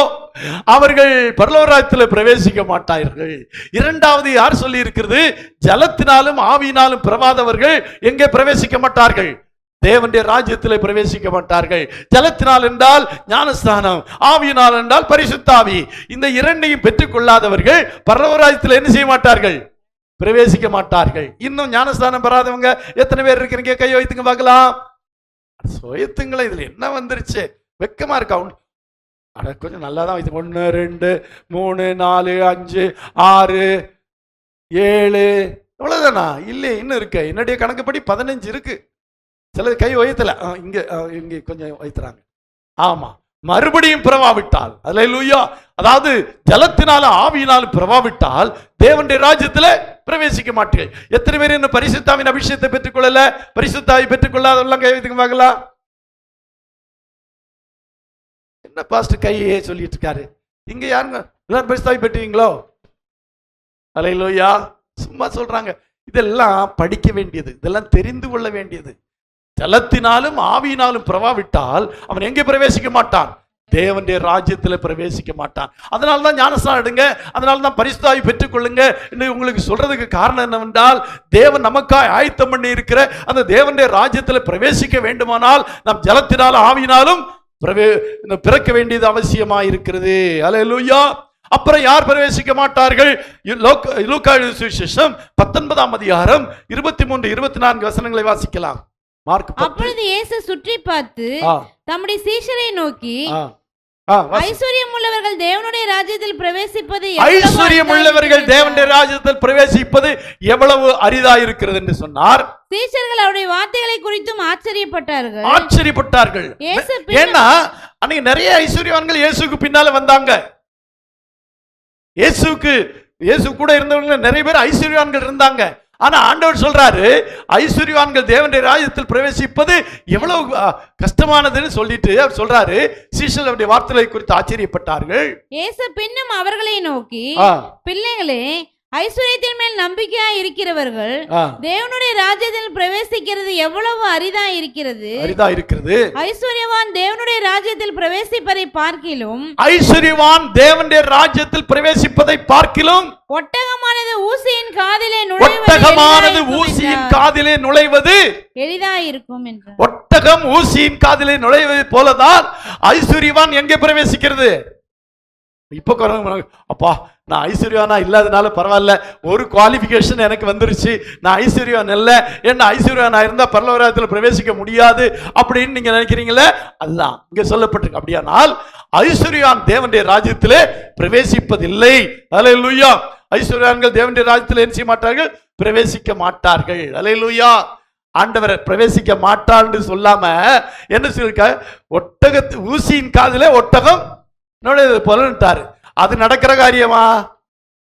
அவர்கள் பரலோக ராஜ்யத்தில் பிரவேசிக்க மாட்டார்கள். இரண்டாவது யார் சொல்லி இருக்கிறது? ஜலத்தினாலும் ஆவியினாலும் பிறவாதவர்கள் எங்கே பிரவேசிக்க மாட்டார்கள்? தேவனுடைய ராஜ்யத்தில் பிரவேசிக்க மாட்டார்கள். ஜலத்தினால் என்றால் ஞானஸ்தானம், ஆவியினால் என்றால் பரிசுத்த ஆவி. இந்த இரண்டையும் பெற்றுக் கொள்ளாதவர்கள் பரலோக ராஜ்யத்தில் என்ன செய்ய மாட்டார்கள்? பிரவேசிக்க மாட்டார்கள். இன்னும் ஞானஸ்தானம் பெறாதவங்க எத்தனை பேர் இருக்கிறீங்க? கை வைத்துங்க பார்க்கலாம். சுயத்துங்களா, இதுல என்ன வந்துருச்சு? வெக்கமா இருக்கா? அட கொஞ்சம் நல்லா தான் வைத்து. 1 2 3 4 5 6 7 இவ்வளவுதானா? இல்லை, இன்னும் இருக்கு. என்னுடைய கணக்குப்படி 15 இருக்கு. சில கை வைத்தல, இங்க கொஞ்சம் வைத்துறாங்க. ஆமா, மறுபடியும் பிறவாவிட்டால், அல்லேலூயா, அதாவது ஜலத்தினால ஆவியினாலும் பிறவாவிட்டால் தேவனுடைய ராஜ்யத்துல பிரவேசிக்க மாட்டீர்கள். எத்தனை பேர் இந்த பரிசுத்தாவின் அபிஷேகத்தை பெற்றுக்கொள்ளல? பரிசுத்தாவை பெற்றுக்கொள்ளாதவங்க கை வைத்துங்க பார்க்கலாம். என்ன பாஸ்டர் கையே சொல்லிட்டு இருக்காரு? இங்க யாருங்க எல்லாரும் பரிசுத்தாவை பெற்றீங்களோ? அல்லேலூயா. சும்மா சொல்றாங்க. இதெல்லாம் படிக்க வேண்டியது, இதெல்லாம் தெரிந்து கொள்ள வேண்டியது. ஜலத்தினாலும் ஆவியினாலும் பிறவாவிட்டால் அவன் எங்கே பிரவேசிக்க மாட்டான்? தேவனுடைய ராஜ்யத்தில் பிரவேசிக்க மாட்டான். அதனால தான் ஞானஸ்நானம் எடுங்க, அதனால தான் பரிசுத்தாவி பெற்றுக்கொள்ளுங்க என்று உங்களுக்கு சொல்றதுக்கு காரணம் என்னவென்றால், தேவன் நமக்காய் ஆயத்தம் பண்ணி இருக்கிற அந்த தேவனுடைய ராஜ்யத்தில் பிரவேசிக்க வேண்டுமானால் நாம் ஜலத்தினாலும் ஆவியினாலும் பிறக்க வேண்டியது அவசியமா இருக்கிறது. அல்லேலூயா. அப்புறம் யார் பிரவேசிக்க மாட்டார்கள்? லூக்கா எழுதின சுவிசேஷம் 19ஆம் அதிகாரம் 23 24 வசனங்களை வாசிக்கலாம். அப்பொழுது இயேசு சுற்றி பார்த்து தம்முடைய சீஷரை நோக்கி, ஐஸ்வர்யம் உள்ளவர்கள் தேவனுடைய ராஜ்யத்தில் பிரவேசிப்பது எவ்வளவு அரிதா இருக்கிறது என்று சொன்னார். சீஷர்கள் அவருடைய வார்த்தைகளை குறித்தும் ஆச்சரியப்பட்டார்கள். ஏன்னா அன்னைக்கு நிறைய ஐஸ்வர்யவான்கள் இயேசுக்கு பின்னால வந்தாங்க. இயேசு கூட இருந்தவங்க நிறைய பேர் ஐஸ்வர்யவான்கள் இருந்தாங்க. ஆனா ஆண்டவர் சொல்றாரு, ஐஸ்வர்யவான்கள் தேவனுடைய ராஜ்யத்தில் பிரவேசிப்பது எவ்வளவு கஷ்டமானதுன்னு சொல்லிட்டு அவர் சொல்றாரு. சீஷர்கள் அவருடைய வார்த்தைகளை குறித்து ஆச்சரியப்பட்டார்கள். இயேசு பின்னும் அவர்களை நோக்கி, பிள்ளைகளே, ஐஸ்வர்யத்தின் மேல் நம்பிக்கையா இருக்கிறவர்கள் தேவனுடைய ராஜ்யத்தில் பிரவேசிக்கிறது எவ்வளவு அரிதா இருக்கிறது. ஐஸ்வர்யவான் தேவனுடைய ராஜ்யத்தில் பிரவேசிப்பதை பார்க்கிலும், ஒட்டகமானது ஊசியின் காதிலே நுழைவது எளிதா இருக்கும் என்று. ஒட்டகம் ஊசியின் காதிலே நுழைவது போலதான் ஐஸ்வர்யவான் எங்கே பிரவேசிக்கிறது? இப்ப அப்பா நான் ஐஸ்வர்யானா இல்லாதனால பரவாயில்ல, ஒரு குவாலிபிகேஷன் எனக்கு வந்துருச்சு, நான் ஐஸ்வர்யான் இல்ல, என்ன ஐஸ்வர்யானா இருந்தா பரலோகத்துல பிரவேசிக்க முடியாது அப்படின்னு நீங்க நினைக்கிறீங்களே, அதுதான் இங்க சொல்லப்பட்டிருக்கு. அப்படியானால் ஐஸ்வர்யான் தேவனுடைய ராஜ்யத்திலே பிரவேசிப்பதில்லை. அல்லேலூயா. ஐஸ்வர்யான்கள் தேவனுடைய ராஜ்யத்தில் என்ன செய்ய மாட்டார்கள்? பிரவேசிக்க மாட்டார்கள். அல்லேலூயா. ஆண்டவர் பிரவேசிக்க மாட்டான்னு சொல்லாம என்ன சொல்லிருக்க, ஒட்டகத்து ஊசியின் காதிலே ஒட்டகம் நுழையது போலன்ட்டாரு. அது நடக்கிற காரியமா?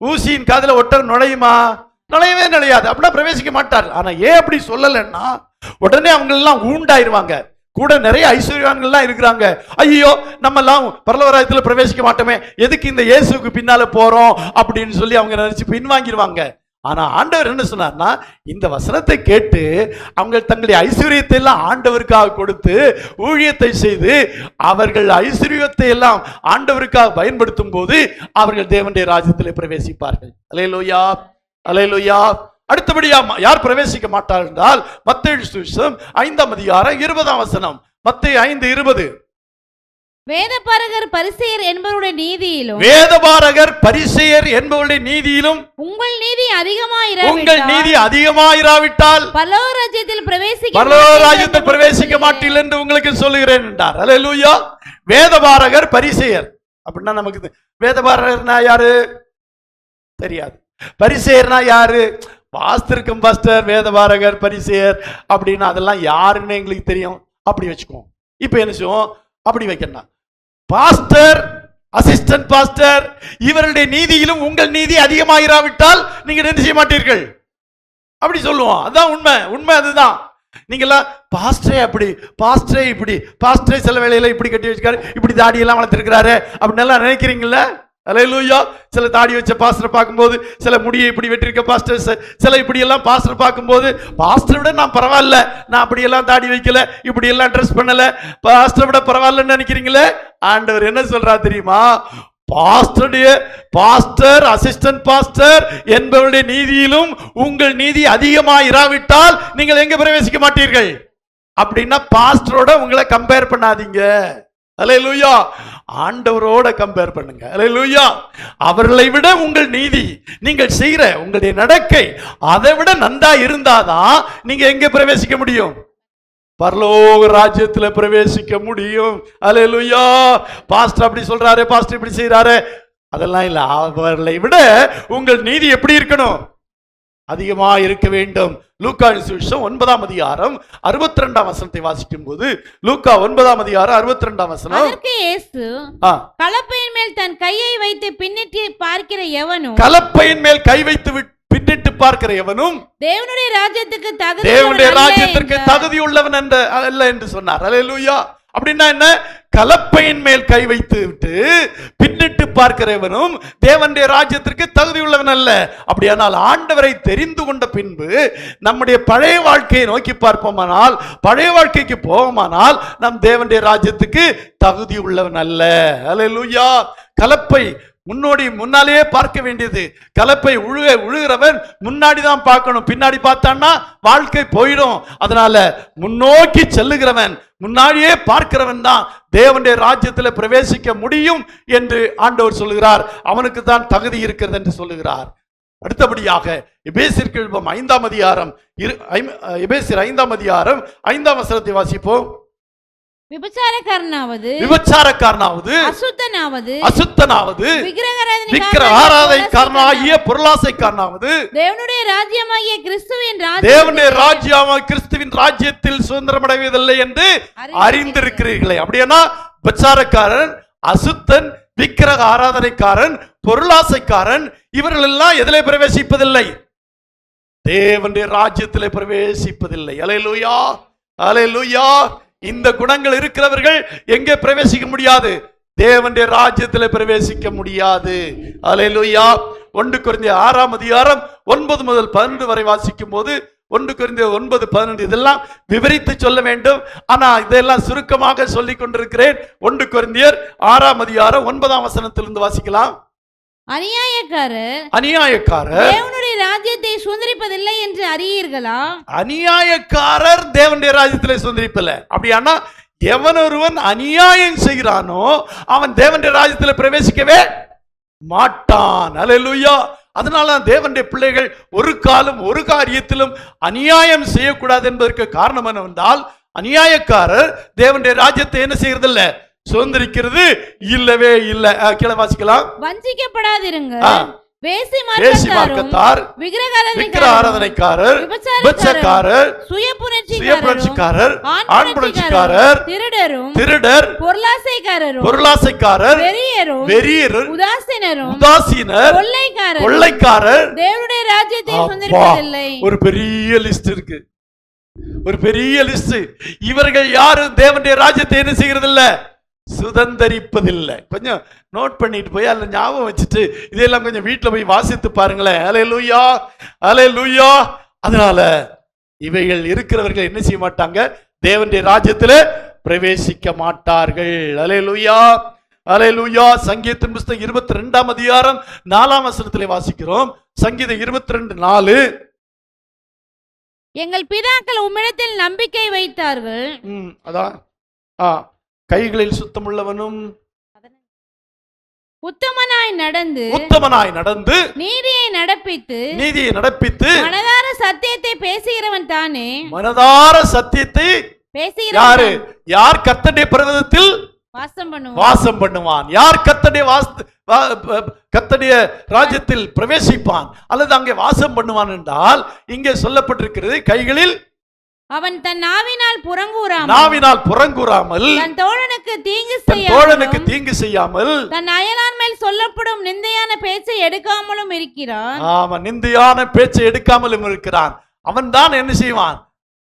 ஊசியின் காதுல ஒட்டகம் நுழையுமா? நுழையவே நுழையாது. அப்படின்னா பிரவேசிக்க மாட்டார். ஆனா ஏன் அப்படி சொல்லலைன்னா, உடனே அவங்க எல்லாம் ஊண்டாயிருவாங்க. கூட நிறைய ஐஸ்வர்யான்கள்லாம் இருக்கிறாங்க. ஐயோ நம்ம எல்லாம் பரலோகராஜ்யத்துல பிரவேசிக்க மாட்டோமே, எதுக்கு இந்த இயேசுக்கு பின்னால போறோம் அப்படின்னு சொல்லி அவங்க நினைச்சு பின்வாங்கிடுவாங்க. ஆனா ஆண்டவர் என்ன சொன்னார்னா, இந்த வசனத்தை கேட்டு அவங்க தங்களுடைய ஐஸ்வர்யத்தை எல்லாம் ஆண்டவருக்காக கொடுத்து ஊழியத்தை செய்து அவர்கள் ஐஸ்வர்யத்தை எல்லாம் ஆண்டவருக்காக பயன்படுத்தும் போது அவர்கள் தேவனுடைய ராஜ்யத்திலே பிரவேசிப்பார்கள். அல்லேலூயா, அல்லேலூயா. அடுத்தபடியா யார் பிரவேசிக்க மாட்டார் என்றால், மத்தேயு சுவிசேஷம் 5ஆம் அதிகாரம் 20ஆம் வசனம். மத்தேயு 5:20. வேதபாரகர் பரிசேயர் என்பவருடைய நீதியிலும், வேதபாரகர் பரிசேயர் என்பவருடைய நீதியிலும் உங்கள் நீதி அதிகமாயிராவிட்டால் பரலோகராஜ்யத்தில் பிரவேசிக்க மாட்டீர்கள் என்று உங்களுக்கு சொல்லுகிறேன் என்றார். அல்லேலூயா. வேதபாரகர் பரிசேயர் அப்படின்னா நமக்கு வேதபாரகர்னா யாரு தெரியாது. பரிசேயர்னா யாரு? பாஸ்தருக்கும் பாஸ்டர், வேதபாரகர், பரிசேயர் அப்படின்னா அதெல்லாம் யாருன்னு எங்களுக்கு தெரியும். அப்படி வச்சுக்குவோம். இப்ப என்ன செய்வோம்? அப்படி வைக்கணும். பாஸ்டர், அசிஸ்டன்ட் பாஸ்டர் இவருடைய நீதியிலும் உங்கள் நீதி அதிகமாயிராவிட்டால் நீங்கள் என்ன செய்ய மாட்டீர்கள் அப்படி சொல்லுவோம். அதுதான் உண்மை. உண்மை அதுதான். நீங்களாம் பாஸ்டரே அப்படி, பாஸ்டரே இப்படி, பாஸ்டரே சில வேளையில இப்படி கட்டி வச்சுக்காரு, இப்படி தாடியெல்லாம் வளர்த்திருக்கிறாரு அப்படின்னு எல்லாம் நினைக்கிறீங்களா? அல்லேலூயா. சில தாடி வச்ச பாஸ்டர் பார்க்கும்போது, சில முடியை இப்படி வெட்டிருக்க பாஸ்டர், சில இப்படி எல்லாம் பாஸ்டர் பார்க்கும்போது, பாஸ்டரை விட நான் பரவாயில்ல, நான் அப்படி எல்லாம் தாடி வைக்கல, இப்படி எல்லாம் ட்ரெஸ் பண்ணல, பாஸ்டரை விட பரவாயில்லன்னு நினைக்கிறீங்களே. ஆண்டவர் என்ன சொல்றா தெரியுமா? பாஸ்டர், அசிஸ்டன்ட் பாஸ்டர் என்பவருடைய நீதியிலும் உங்கள் நீதி அதிகமாக இராவிட்டால் நீங்கள் எங்க பிரவேசிக்க மாட்டீர்கள். அப்படின்னா பாஸ்டரோட உங்களை கம்பேர் பண்ணாதீங்க. அல்லேலூயா. ஆண்டவரோட கம்பேர் பண்ணுங்க. அல்லேலூயா. அவர்களை விட உங்கள் நீதி, நீங்கள் செய்கிற உங்களுடைய நடக்கை அதை விட நன்றா இருந்தாதான் நீங்க எங்க பிரவேசிக்க முடியும்? பரலோக ராஜ்யத்துல பிரவேசிக்க முடியும். அல்லேலூயா. பாஸ்டர் அப்படி சொல்றாரு, பாஸ்டர் இப்படி செய்யறாரு, அதெல்லாம் இல்ல. அவர்களை விட உங்கள் நீதி எப்படி இருக்கணும்? அதிகமா இருக்க வேண்டும். லூக்கா சுவிசேஷம் 9ஆம் அதிகாரம் 62ஆம் வசனத்தை வாசிக்கும் போது, லூக்கா 9ஆம் அதிகாரம் 62ஆம் வசனம். அதற்கு இயேசு, கலப்பையின் மேல் தன் கையை வைத்து பின்னிட்டு பார்க்கிற எவனும், கலப்பையின் மேல் கை வைத்து பின்னிட்டு பார்க்கிற எவனும் தேவனுடைய ராஜ்யத்திற்கு தகுதியுள்ளவன் அல்ல என்று சொன்னார். அல்லேலூயா. அப்படின்னா என்ன? கலப்பையின் மேல் கை வைத்து விட்டு பின்னிட்டு பார்க்கிறவனும் தேவனுடைய ராஜ்யத்திற்கு தகுதியுள்ளவன் அல்ல. அப்படியானால் ஆண்டவரை தெரிந்து கொண்ட பின்பு நம்முடைய பழைய வாழ்க்கையை நோக்கி பார்ப்போமானால், பழைய வாழ்க்கைக்கு போவோமானால் நம் தேவனுடைய ராஜ்யத்துக்கு தகுதி உள்ளவன் அல்ல. அல்லேலூயா. கலப்பை முன்னாலேயே பார்க்க வேண்டியது. கலப்பை உழுகிறவன் முன்னாடி தான் பார்க்கணும், பின்னாடி பார்த்தான்னா வாழ்க்கை போயிடும். அதனால முன்னோக்கி செல்லுகிறவன், முன்னாடியே பார்க்கிறவன் தான் தேவனுடைய ராஜ்யத்தில் பிரவேசிக்க முடியும் என்று ஆண்டவர் சொல்லுகிறார். அவனுக்கு தான் தகுதி இருக்கிறது என்று சொல்லுகிறார். அடுத்தபடியாக எபேசியர் 5ஆம் அதிகாரம் 5ஆம் வசனத்தை வாசிப்போம். விபச்சாரக்காரனாவது, அசுத்தனாவது, விக்கிரகாராதனைக்காரனாகிய பொருளாசைக்காரனாவது தேவனுடைய ராஜ்யமாகிய கிறிஸ்துவின் ராஜ்யத்தில் சுதந்திரமடைவதில்லை என்று அறிந்திருக்கிறீர்களே. அப்படின்னா விபச்சாரக்காரன், அசுத்தன், விக்கிரக ஆராதனைக்காரன், பொருளாசைக்காரன் இவர்கள் எல்லாம் எதிலே பிரவேசிப்பதில்லை? தேவனுடைய ராஜ்யத்திலே பிரவேசிப்பதில்லை. அல்லேலூயா, அல்லேலூயா. இந்த குணங்கள் இருக்கிறவர்கள் எங்கே பிரவேசிக்க முடியாது? தேவனுடைய ராஜ்யத்தில் பிரவேசிக்க முடியாது. அல்லேலூயா. 1 கொரிந்தியர் 6ஆம் அதிகாரம் 9 முதல் 12 வரை வாசிக்கும் போது, 1 கொரிந்தியர் 9:12 இதெல்லாம் விவரித்து சொல்ல வேண்டும். ஆனா இதெல்லாம் சுருக்கமாக சொல்லிக் கொண்டிருக்கிறேன். 1 கொரிந்தியர் 6ஆம் அதிகாரம் 9ஆம் வசனத்திலிருந்து வாசிக்கலாம். அநியாயக்காரர் தேவனுடைய ராஜ்யத்தை சுதந்திரிப்பதில்லை என்று அறியீர்களா? அநியாயக்காரர் தேவனுடைய ராஜ்யத்தை சுதந்திரிப்பதில்லை. அப்படியானா எவனொருவன் அநியாயம் செய்கிறானோ அவன் தேவனுடைய ராஜ்யத்தில் பிரவேசிக்கவே மாட்டான். அல்லேலூயா. அதனால தேவனுடைய பிள்ளைகள் ஒரு காலம் ஒரு காரியத்திலும் அநியாயம் செய்யக்கூடாது என்பதற்கு காரணம் என்னவென்றால், அநியாயக்காரர் தேவனுடைய ராஜ்யத்தை என்ன செய்யறதில்ல, சுதந்திரிக்கிறது இல்லவே இல்லை. கீழே வாசிக்கலாம். வஞ்சிக்கப்படாதிருங்கள். வேசி வேசி மார்க்கத்தார், விக்கிர ஆராதனைக்காரர், விபச்சாரக்காரர், சுயபுணர்ச்சிக்காரர், ஆண் புணர்ச்சிக்காரர், திருடர், பொருளாசைக்காரர், வெறியர், உதாசீனர், கொள்ளைக்காரர் தேவனுடைய ராஜ்யத்தை சுதந்திரிப்பதில்லை. ஒரு பெரிய லிஸ்ட் இருக்கு, ஒரு பெரிய லிஸ்ட். இவர்கள் யாரும் தேவனுடைய ராஜ்யத்தை என்ன செய்யறது இல்ல, சுதந்தரிப்பதில்லை. கொஞ்சம் நோட் பண்ணிட்டு போய் அல்ல ஞாபகம் வச்சுட்டு இதெல்லாம் கொஞ்சம் வீட்டில் போய் வாசித்து பாருங்களேன். அல்லேலூயா, அல்லேலூயா. அதனால இவைகள் இருக்கிறவர்கள் என்ன செய்ய மாட்டாங்க, தேவனுடைய ராஜ்யத்தில் பிரவேசிக்க மாட்டார்கள். அல்லேலூயா, அல்லேலூயா. சங்கீதத்தின் புத்தகம் 22ஆம் அதிகாரம் 4ஆம் வசனத்திலே வாசிக்கிறோம். சங்கீதம் 22:4. எங்கள் பிதாக்கள் உம்மிடத்தில் நம்பிக்கை வைத்தார்கள். அதான் கைகளில் சுத்தமுள்ளவனும் உத்தமனாய் நடந்து நீதியை நடப்பித்து மனதார சத்தியத்தை பேசுகிறவன் தானே. மனதார சத்தியத்தை பேசுகிறவன் யார் கர்த்தருடைய பிரவேசத்தில் வாசம் பண்ணுவான். யார் கர்த்தருடைய ராஜ்யத்தில் பிரவேசிப்பான் அல்லது அங்கே வாசம் பண்ணுவான் என்றால், இங்கே சொல்லப்பட்டிருக்கிறது கைகளில் அவன் தன் நாவினால் புறங்கூறாமல் தன் தோழனுக்கு தீங்கு செய்யாமல் தன் அயலான் மேல் சொல்லப்படும் நிந்தையான பேச்சை எடுக்காமலும் இருக்கிறான். ஆமா, நிந்தையான பேச்சை எடுக்காமலும் இருக்கிறான். அவன் தான் என்ன செய்வான்,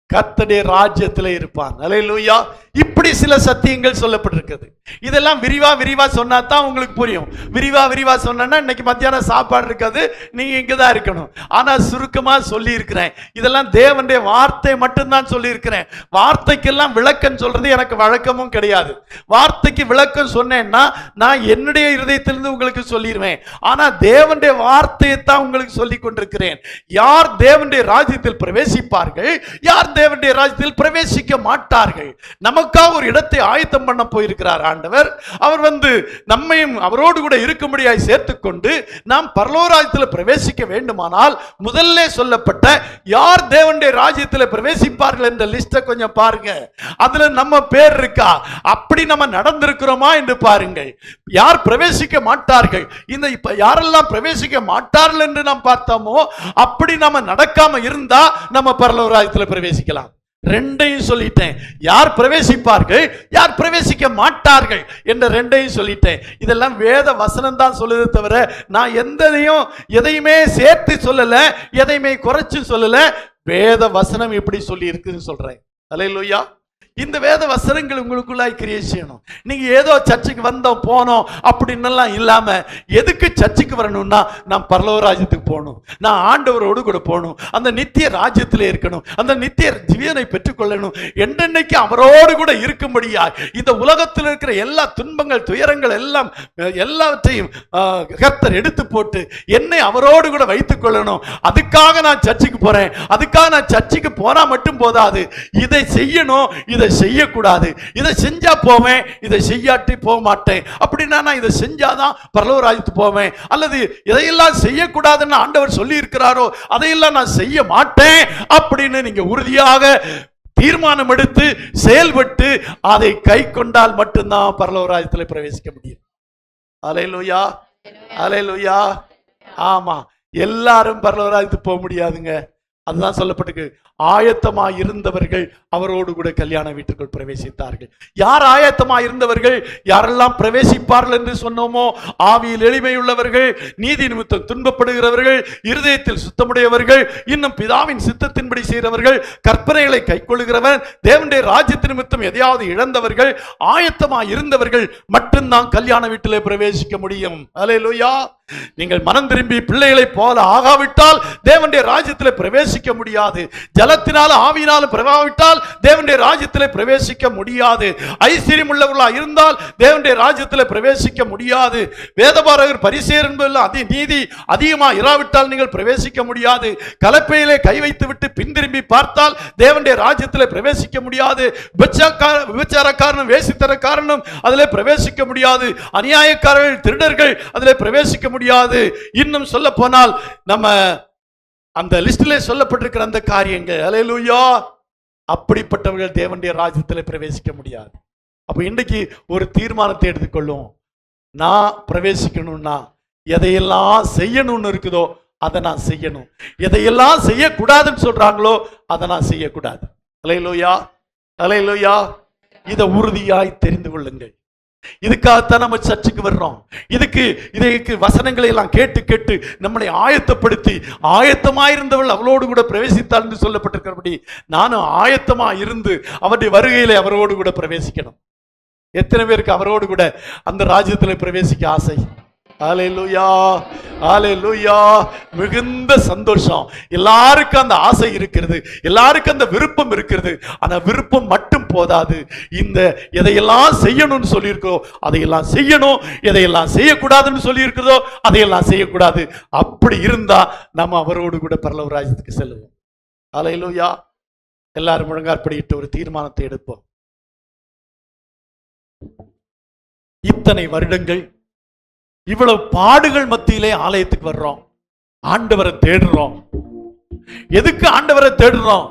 கர்த்தருடைய ராஜ்யத்தில் இருப்பான். அல்லேலூயா. இப்படி சில சத்தியங்கள் சொல்லப்பட்டிருக்கிறது. இதெல்லாம் விரிவா சொன்னா தான் உங்களுக்கு புரியும். விரிவா சொன்னா இன்னைக்கு மத்தியானம் சாப்பாடு இருக்காது, நீங்க இங்கதான் இருக்கணும். ஆனா சுருக்கமா சொல்லி இருக்கிறேன். இதெல்லாம் தேவனுடைய வார்த்தை மட்டும்தான் சொல்லி இருக்கிறேன். வார்த்தைக்கெல்லாம் விளக்கம் சொல்றது எனக்கு வழக்கமும் கிடையாது. வார்த்தைக்கு விளக்கம் சொன்னேன்னா நான் என்னுடைய இருதயத்திலிருந்து உங்களுக்கு சொல்லிடுவேன். ஆனா தேவனுடைய வார்த்தையை தான் உங்களுக்கு சொல்லி கொண்டிருக்கிறேன். யார் தேவனுடைய ராஜ்யத்தில் பிரவேசிப்பார்கள், யார் தேவனுடைய ராஜ்யத்தில் பிரவேசிக்க மாட்டார்கள். நமக்காக ஒரு இடத்தை ஆயத்தம் பண்ண போயிருக்கிறார் ஆண்டவர். அவர் நம்மையும் அவரோடு கூட இருக்கும்படியாய் சேர்த்துக்கொண்டு நாம் பரலோகராஜ்யத்தில் பிரவேசிக்க வேண்டுமானால் முதல்ல சொல்லப்பட்ட யார் தேவனுடைய ராஜ்யத்தில் பிரவேசிப்பார்கள் என்ற லிஸ்ட கொஞ்சம் பாருங்க. அதுல நம்ம பேர் இருக்கா, அப்படி நம்ம நடந்திருக்கிறோமா என்று பாருங்கள். யார் பிரவேசிக்க மாட்டார்கள், இந்த இப்ப யாரெல்லாம் பிரவேசிக்க மாட்டார்கள் என்று நாம் பார்த்தோமோ அப்படி நம்ம நடக்காம இருந்தா நம்ம பரலோகராஜ்யத்தில் பிரவேசிக்கலாம். ரெண்டையும் சொல்லிட்டேன். யார் பிரவேசிப்பார்கள், யார் பிரவேசிக்க மாட்டார்கள் என்ற ரெண்டையும் சொல்லிட்டேன். இதெல்லாம் வேத வசனம் தான் சொல்லுதே தவிர நான் எதையுமே சேர்த்து சொல்லல, எதையுமே குறைச்சு சொல்லல. வேத வசனம் எப்படி சொல்லி இருக்குன்னு சொல்றேன். அல்லேலூயா. இந்த வேத வசனங்கள் உங்களுக்குள்ளாய் கிரியேட் செய்யணும். நீங்க ஏதோ சர்ச்சுக்கு வந்தோம் போனோம் அப்படின்னு இல்லாம, எதுக்கு சர்ச்சுக்கு வரணும்னா நான் பரலோக ராஜ்யத்துக்கு போகணும், நான் ஆண்டவரோடு கூட போகணும், அந்த நித்திய ராஜ்யத்திலே இருக்கணும், அந்த நித்திய ஜீவனை பெற்றுக்கொள்ளணும், என்றென்னைக்கு அவரோடு கூட இருக்கும்படியா இந்த உலகத்தில் இருக்கிற எல்லா துன்பங்கள் துயரங்கள் எல்லாவற்றையும் கர்த்தர் எடுத்து போட்டு என்னை அவரோடு கூட வைத்துக் கொள்ளணும். அதுக்காக நான் சர்ச்சுக்கு போறேன். அதுக்காக நான் சர்ச்சுக்கு போனா மட்டும் போதாது, இதை செய்யணும், இதை செய்யக்கூடாது, இதை செஞ்சா போவேன், இதை செய்யாட்டி போக மாட்டேன். அப்படின்னா நான் இதை செஞ்சாதான் பரலோக ராஜ்யத்துக்கு போவேன், அல்லது இதையெல்லாம் செய்யக்கூடாதுன்னு ஆண்டவர் சொல்லி இருக்கிறாரோ அதையெல்லாம் நான் செய்ய மாட்டேன் அப்படின்னு நீங்க உறுதியாக தீர்மானம் எடுத்து செயல்பட்டு அதை கை கொண்டால் மட்டும்தான் பரலோக ராஜ்யத்தில் பிரவேசிக்க முடியும். அல்லேலூயா, அல்லேலூயா. ஆமா, எல்லாரும் பரலோக ராஜ்யத்துக்கு போக முடியாதுங்க. அதுதான் சொல்லப்பட்டிருக்கு. ஆயத்தமாய் இருந்தவர்கள் அவரோடு கூட கல்யாண வீட்டுக்குள் பிரவேசித்தார்கள். யார் ஆயத்தமாய் இருந்தவர்கள், யாரெல்லாம் பிரவேசிப்பார்கள் என்று சொன்னோமோ, ஆவியில் எளிமையுள்ளவர்கள், நீதி நிமித்தம் துன்பப்படுகிறவர்கள், இருதயத்தில் சுத்தமுடையவர்கள், இன்னும் பிதாவின் சித்தத்தின்படி செய்கிறவர்கள், கற்பனைகளை கைக்கொள்ளுகிறவன், தேவனுடைய ராஜ்யத்தின் நிமித்தம் எதையாவது இழந்தவர்கள், ஆயத்தமாய் இருந்தவர்கள் மட்டும்தான் கல்யாண வீட்டிலே பிரவேசிக்க முடியும். அல்லேலூயா. நீங்கள் மனம் திரும்பி பிள்ளைகளை போல ஆகாவிட்டால் தேவனுடைய ராஜ்யத்தில் பிரவேசிக்க முடியாது. ஜலத்தினாலும் ஆவியினாலும் பிரவாவிட்டால் தேவனுடைய ராஜ்யத்தில் பிரவேசிக்க முடியாது. ஐஸ்வர்யம் உள்ளவர்களாக இருந்தால் தேவனுடைய ராஜ்யத்தில் பிரவேசிக்க முடியாது. வேதபாரகர் பரிசேயர் என்பதில் நீதி அதிகமாக இராவிட்டால் நீங்கள் பிரவேசிக்க முடியாது. கலப்பையிலே கை வைத்து விட்டு பின்திரும்பி பார்த்தால் தேவனுடைய ராஜ்யத்தில் பிரவேசிக்க முடியாது. விபச்சாரக்காரனும் வேசித்தனக்காரனும் அதிலே பிரவேசிக்க முடியாது. அநியாயக்காரர்கள் திருடர்கள் அதிலே பிரவேசிக்க முடியாது. இன்னும் சொல்ல போனால் நம்ம அந்த லிஸ்டிலே சொல்லப்பட்டிருக்கிற அந்த காரியங்கள், அல்லேலூயா, அப்படிப்பட்டவர்கள் தேவனுடைய ராஜ்யத்தில் பிரவேசிக்க முடியாது. அப்ப இன்றைக்கு ஒரு தீர்மானத்தை எடுத்துக்கொள்ளும். நான் பிரவேசிக்கணும்னா எதையெல்லாம் செய்யணும்னு இருக்குதோ அதை நான் செய்யணும். எதையெல்லாம் செய்யக்கூடாதுன்னு சொல்றாங்களோ அதை நான் செய்யக்கூடாது. அல்லேலூயா, அல்லேலூயா. இதை உறுதியாய் தெரிந்து கொள்ளுங்கள். இதுக்காகத்தான் நம்ம சர்ச்சுக்கு வர்றோம். இதுக்கு வசனங்களை எல்லாம் கேட்டு கேட்டு நம்மளை ஆயத்தப்படுத்தி, ஆயத்தமாயிருந்தவள் அவளோடு கூட பிரவேசித்தாள் என்று சொல்லப்பட்டிருக்கிறபடி நானும் ஆயத்தமா இருந்து அவருடைய வருகையிலே அவரோடு கூட பிரவேசிக்கணும். எத்தனை பேருக்கு அவரோடு கூட அந்த ராஜ்யத்தில் பிரவேசிக்க ஆசை? ஹல்லேலூயா, ஹல்லேலூயா. மிகுந்த சந்தோஷம். எல்லாருக்கும் அந்த ஆசை இருக்கிறது, எல்லாருக்கும் அந்த விருப்பம் இருக்கிறது. ஆனா விருப்பம் மட்டும் போதாது. இந்த எதையெல்லாம் செய்யணும்னு சொல்லியிருக்கோ அதையெல்லாம் செய்யணும், எதையெல்லாம் செய்யக்கூடாதுன்னு சொல்லியிருக்கிறதோ அதையெல்லாம் செய்யக்கூடாது. அப்படி இருந்தா நம்ம அவரோடு கூட பரலோக ராஜ்யத்துக்கு செல்லுவோம். ஹல்லேலூயா. எல்லாரும் முழங்காற்படியிட்டு ஒரு தீர்மானத்தை எடுப்போம். இத்தனை வருடங்கள் இவ்வளவு பாடுகள் மத்தியிலே ஆலயத்துக்கு வர்றோம், ஆண்டவரை தேடுறோம். எதுக்கு ஆண்டவரை தேடுறோம்?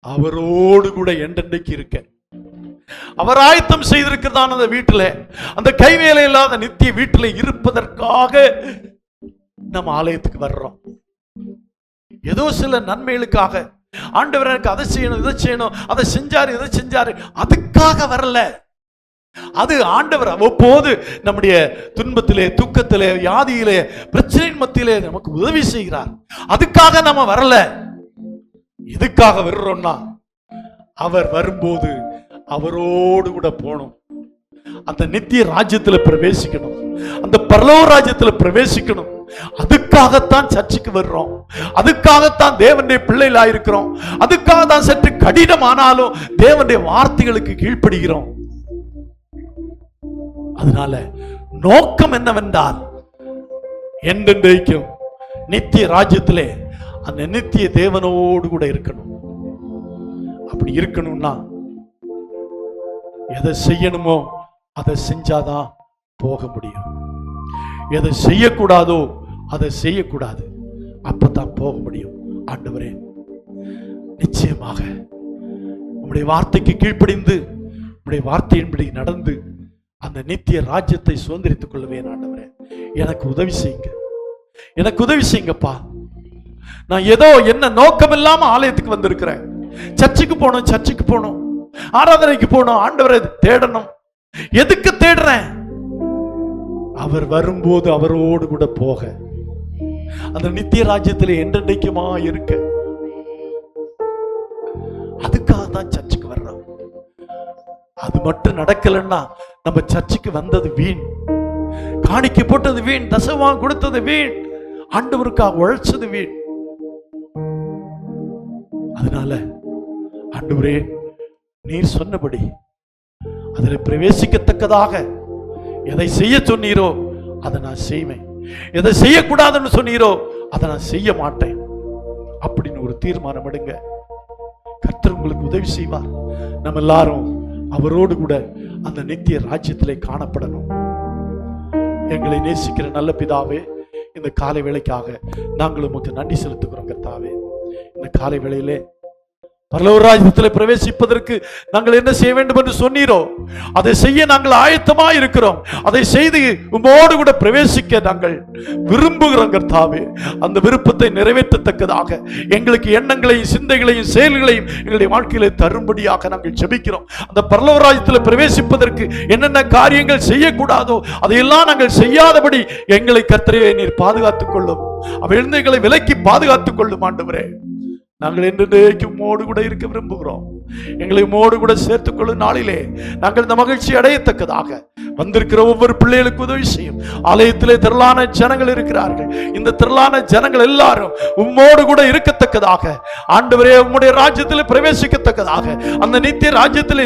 அவரோடு கூட என்றென்றைக்கு இருக்க. அவர் ஆயத்தம் செய்திருக்கிறதான அந்த வீட்டுல, அந்த கைவேலை இல்லாத நித்திய வீட்டில் இருப்பதற்காக நம்ம ஆலயத்துக்கு வர்றோம். ஏதோ சில நன்மைகளுக்காக ஆண்டவர் எனக்கு அதை செய்யணும், இதை செய்யணும், அதை செஞ்சாரு, இதை செஞ்சாரு, அதுக்காக வரல. அது ஆண்டவர் அவ்வப்போது நம்முடைய துன்பத்திலே, துக்கத்திலே, வியாதியிலே, பிரச்சனையின் மத்தியிலே நமக்கு உதவி செய்கிறார். அதுக்காக நம்ம வரல. எதுக்காக வர்றோம்னா அவர் வரும்போது அவரோடு கூட போகணும். அந்த நித்திய ராஜ்யத்தில் பிரவேசிக்கணும், அந்த பரலோக ராஜ்யத்தில் பிரவேசிக்கணும். அதுக்காகத்தான் சர்ச்சுக்கு வர்றோம். அதுக்காகத்தான் தேவனுடைய பிள்ளைகளாக இருக்கிறோம். அதுக்காக தான் சற்று கடினமானாலும் தேவனுடைய வார்த்தைகளுக்கு கீழ்ப்படுகிறோம். அதனால நோக்கம் என்னவென்றால் என்றென்றைக்கும் நித்திய ராஜ்யத்திலே அந்த நித்திய தேவனோடு கூட இருக்கணும். அப்படி இருக்கணும்னா எதை செய்யணுமோ அதை செஞ்சாதான் போக முடியும். எதை செய்யக்கூடாதோ அதை செய்யக்கூடாது, அப்பதான் போக முடியும். ஆண்டவரே, நிச்சயமாக உம்முடைய வார்த்தைக்கு கீழ்ப்படிந்து உம்முடைய வார்த்தையின்படி நடந்து அந்த நித்திய ராஜ்யத்தை சுதந்திரித்துக் கொள்வேன். ஆண்டவரே, எனக்கு உதவி செய்யுங்க, எனக்கு உதவி செய்யுங்கப்பா. நான் ஏதோ என்ன நோக்கம் இல்லாம ஆலயத்துக்கு வந்திருக்கிறேன். சர்ச்சுக்கு போகணும், சர்ச்சுக்கு போகணும், ஆராதனைக்கு போகணும், ஆண்டவரை தேடணும். எதுக்கு தேடுறேன்? அவர் வரும்போது அவரோடு கூட போக, அந்த நித்திய ராஜ்யத்தில் என்றென்றைக்குமா இருக்க. அதுக்காக தான் சர்ச்சுக்கு வர்றோம். அது மட்டும் நடக்கலன்னா நம்ம சர்ச்சுக்கு வந்தது வீண், காணிக்கை போட்டது வீண், தசமாம் கொடுத்தது வீண், ஆண்டவருக்காக உழைச்சது வீண். அதனால ஆண்டவரே, நீர் சொன்னபடி அதில் பிரவேசிக்கத்தக்கதாக எதை செய்ய சொன்னீரோ அதை நான் செய்வேன், எதை செய்யக்கூடாதுன்னு சொன்னீரோ அதை நான் செய்ய மாட்டேன் அப்படின்னு ஒரு தீர்மானம் எடுங்க. கர்த்தர் உங்களுக்கு உதவி செய்வார். நம்ம எல்லாரும் அவரோடு கூட அந்த நித்திய ராஜ்யத்திலே காணப்படணும். எங்களை நேசிக்கிற நல்ல பிதாவே, இந்த காலை வேளைக்காக நாங்கள் உமக்கு நன்றி செலுத்துகிறோம். கர்த்தாவே, இந்த காலை வேளையிலே பரலோக ராஜ்யத்தில் பிரவேசிப்பதற்கு நாங்கள் என்ன செய்ய வேண்டும் என்று சொன்னீரோ அதை செய்ய நாங்கள் ஆயத்தமா இருக்கிறோம். அதை செய்து உம்மோடு கூட பிரவேசிக்க நாங்கள் விரும்புகிறோம். கர்த்தாவே, அந்த விருப்பத்தை நிறைவேற்றத்தக்கதாக எங்களுக்கு எண்ணங்களையும் சிந்தைகளையும் செயல்களையும் எங்களுடைய வாழ்க்கையில தரும்படியாக நாங்கள் ஜெபிக்கிறோம். அந்த பரலோக ராஜ்யத்தில் பிரவேசிப்பதற்கு என்னென்ன காரியங்கள் செய்யக்கூடாதோ அதையெல்லாம் நாங்கள் செய்யாதபடி எங்களை கர்த்தரே நீர் பாதுகாத்துக் கொள்ளும். அவையிலிருந்து எங்களை விலக்கி பாதுகாத்துக் கொள்ளும். ஆண்டவரே, நாங்கள் என்றென்றைக்கும் உம்மோடு கூட இருக்க விரும்புகிறோம். எங்களை உம்மோடு கூட சேர்த்துக்கொள்ளும் நாளிலே நாங்கள் இந்த மகிழ்ச்சி அடையத்தக்கதாக வந்திருக்கிற ஒவ்வொரு பிள்ளைகளுக்கு உதவி செய்யும். ஆலயத்திலே திரளான ஜனங்கள் இருக்கிறார்கள். இந்த திரளான ஜனங்கள் எல்லாரும் உம்மோடு கூட இருக்கத்தக்கதாக, ஆண்டவரே உம்முடைய ராஜ்யத்தில் பிரவேசிக்கத்தக்கதாக, அந்த நித்திய ராஜ்யத்தில்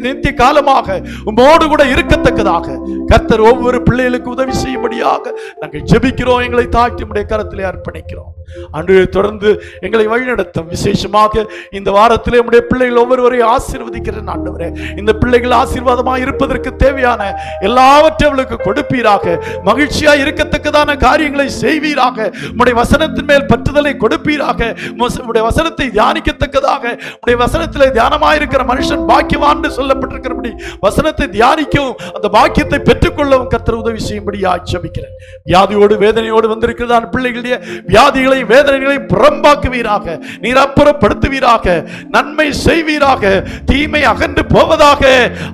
நித்திய காலமாக உம்மோடு கூட இருக்கத்தக்கதாக கர்த்தர் ஒவ்வொரு பிள்ளைகளுக்கு உதவி செய்யும்படியாக நாங்கள் ஜெபிக்கிறோம். எங்களை தாழ்த்தி உம்முடைய கரத்திலே அர்ப்பணிக்கிறோம். ஆண்டவரே, தொடர்ந்து எங்களை வழிநடத்தும். விசேஷமாக இந்த வாரத்திலே உம்முடைய பிள்ளைகள் ஒவ்வொருவரையும் ஆசீர்வதிக்கிறேன். ஆண்டவரே, இந்த பிள்ளைகள் ஆசீர்வாதமாக இருப்பதற்கு தேவையான எல்லாவற்றையும் அவளுக்கு கொடுப்பீராக. மகிழ்ச்சியா இருக்கத்தக்கதான காரியங்களை செய்வீராக. உம்முடைய வசனத்தின் மேல் பற்றுதலை கொடுப்பீராக. உம்முடைய வசனத்தை தியானிக்கத்தக்கதாக, உம்முடைய வசனத்திலே தியானமாயிருக்கிற மனுஷன் பாக்கியவான் என்று சொல்லப்பட்டிருக்கிறபடி வசனத்தை தியானிக்கவும் அந்த பாக்கியத்தை பெற்றுக்கொள்ளவும் கர்த்தர் உதவி செய்யும்படியா ஜெபிக்கிறேன். வியாதியோடு வேதனையோடு வந்திருக்கிறதான பிள்ளைகளுடைய வியாதிகளை வேதனைகளை புறம்பாக்குவீராக. நீர் அப்புறப்படுத்துவீராக. நன்மை செய்வீராக. தீமை அகன்று போவதாக.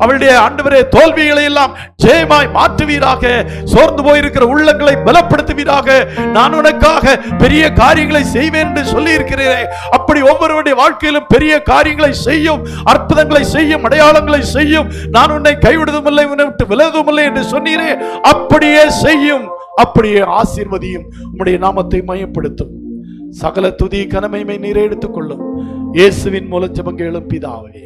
அவளுடைய ஆண்டவரே தோல்விகளை எல்லாம் ஜெயமாய் மாற்றுவீராக. சோர்ந்து போயிருக்கிற உள்ளங்களை பலப்படுத்துவீராக. நான் உனக்காக பெரிய காரியங்களை செய்வேன் என்று சொல்லி இருக்கிறேன். அப்படி ஒவ்வொருவருடைய வாழ்க்கையிலும் பெரிய காரியங்களை செய்யும், அற்புதங்களை செய்யும், அடையாளங்களை செய்யும். நான் உன்னை கைவிடுவதும் இல்லை, உன்னை விட்டு விலகுவதும் இல்லை என்று சொன்னீரே, அப்படியே செய்யும், அப்படியே ஆசீர்வதியும். உம்முடைய நாமத்தை மையப்படுத்தும். சகல துதி கனமைமை நீரே எடுத்துக்கொள்ளும். இயேசுவின் மூலம் ஜெபம் கேளும் பிதாவே.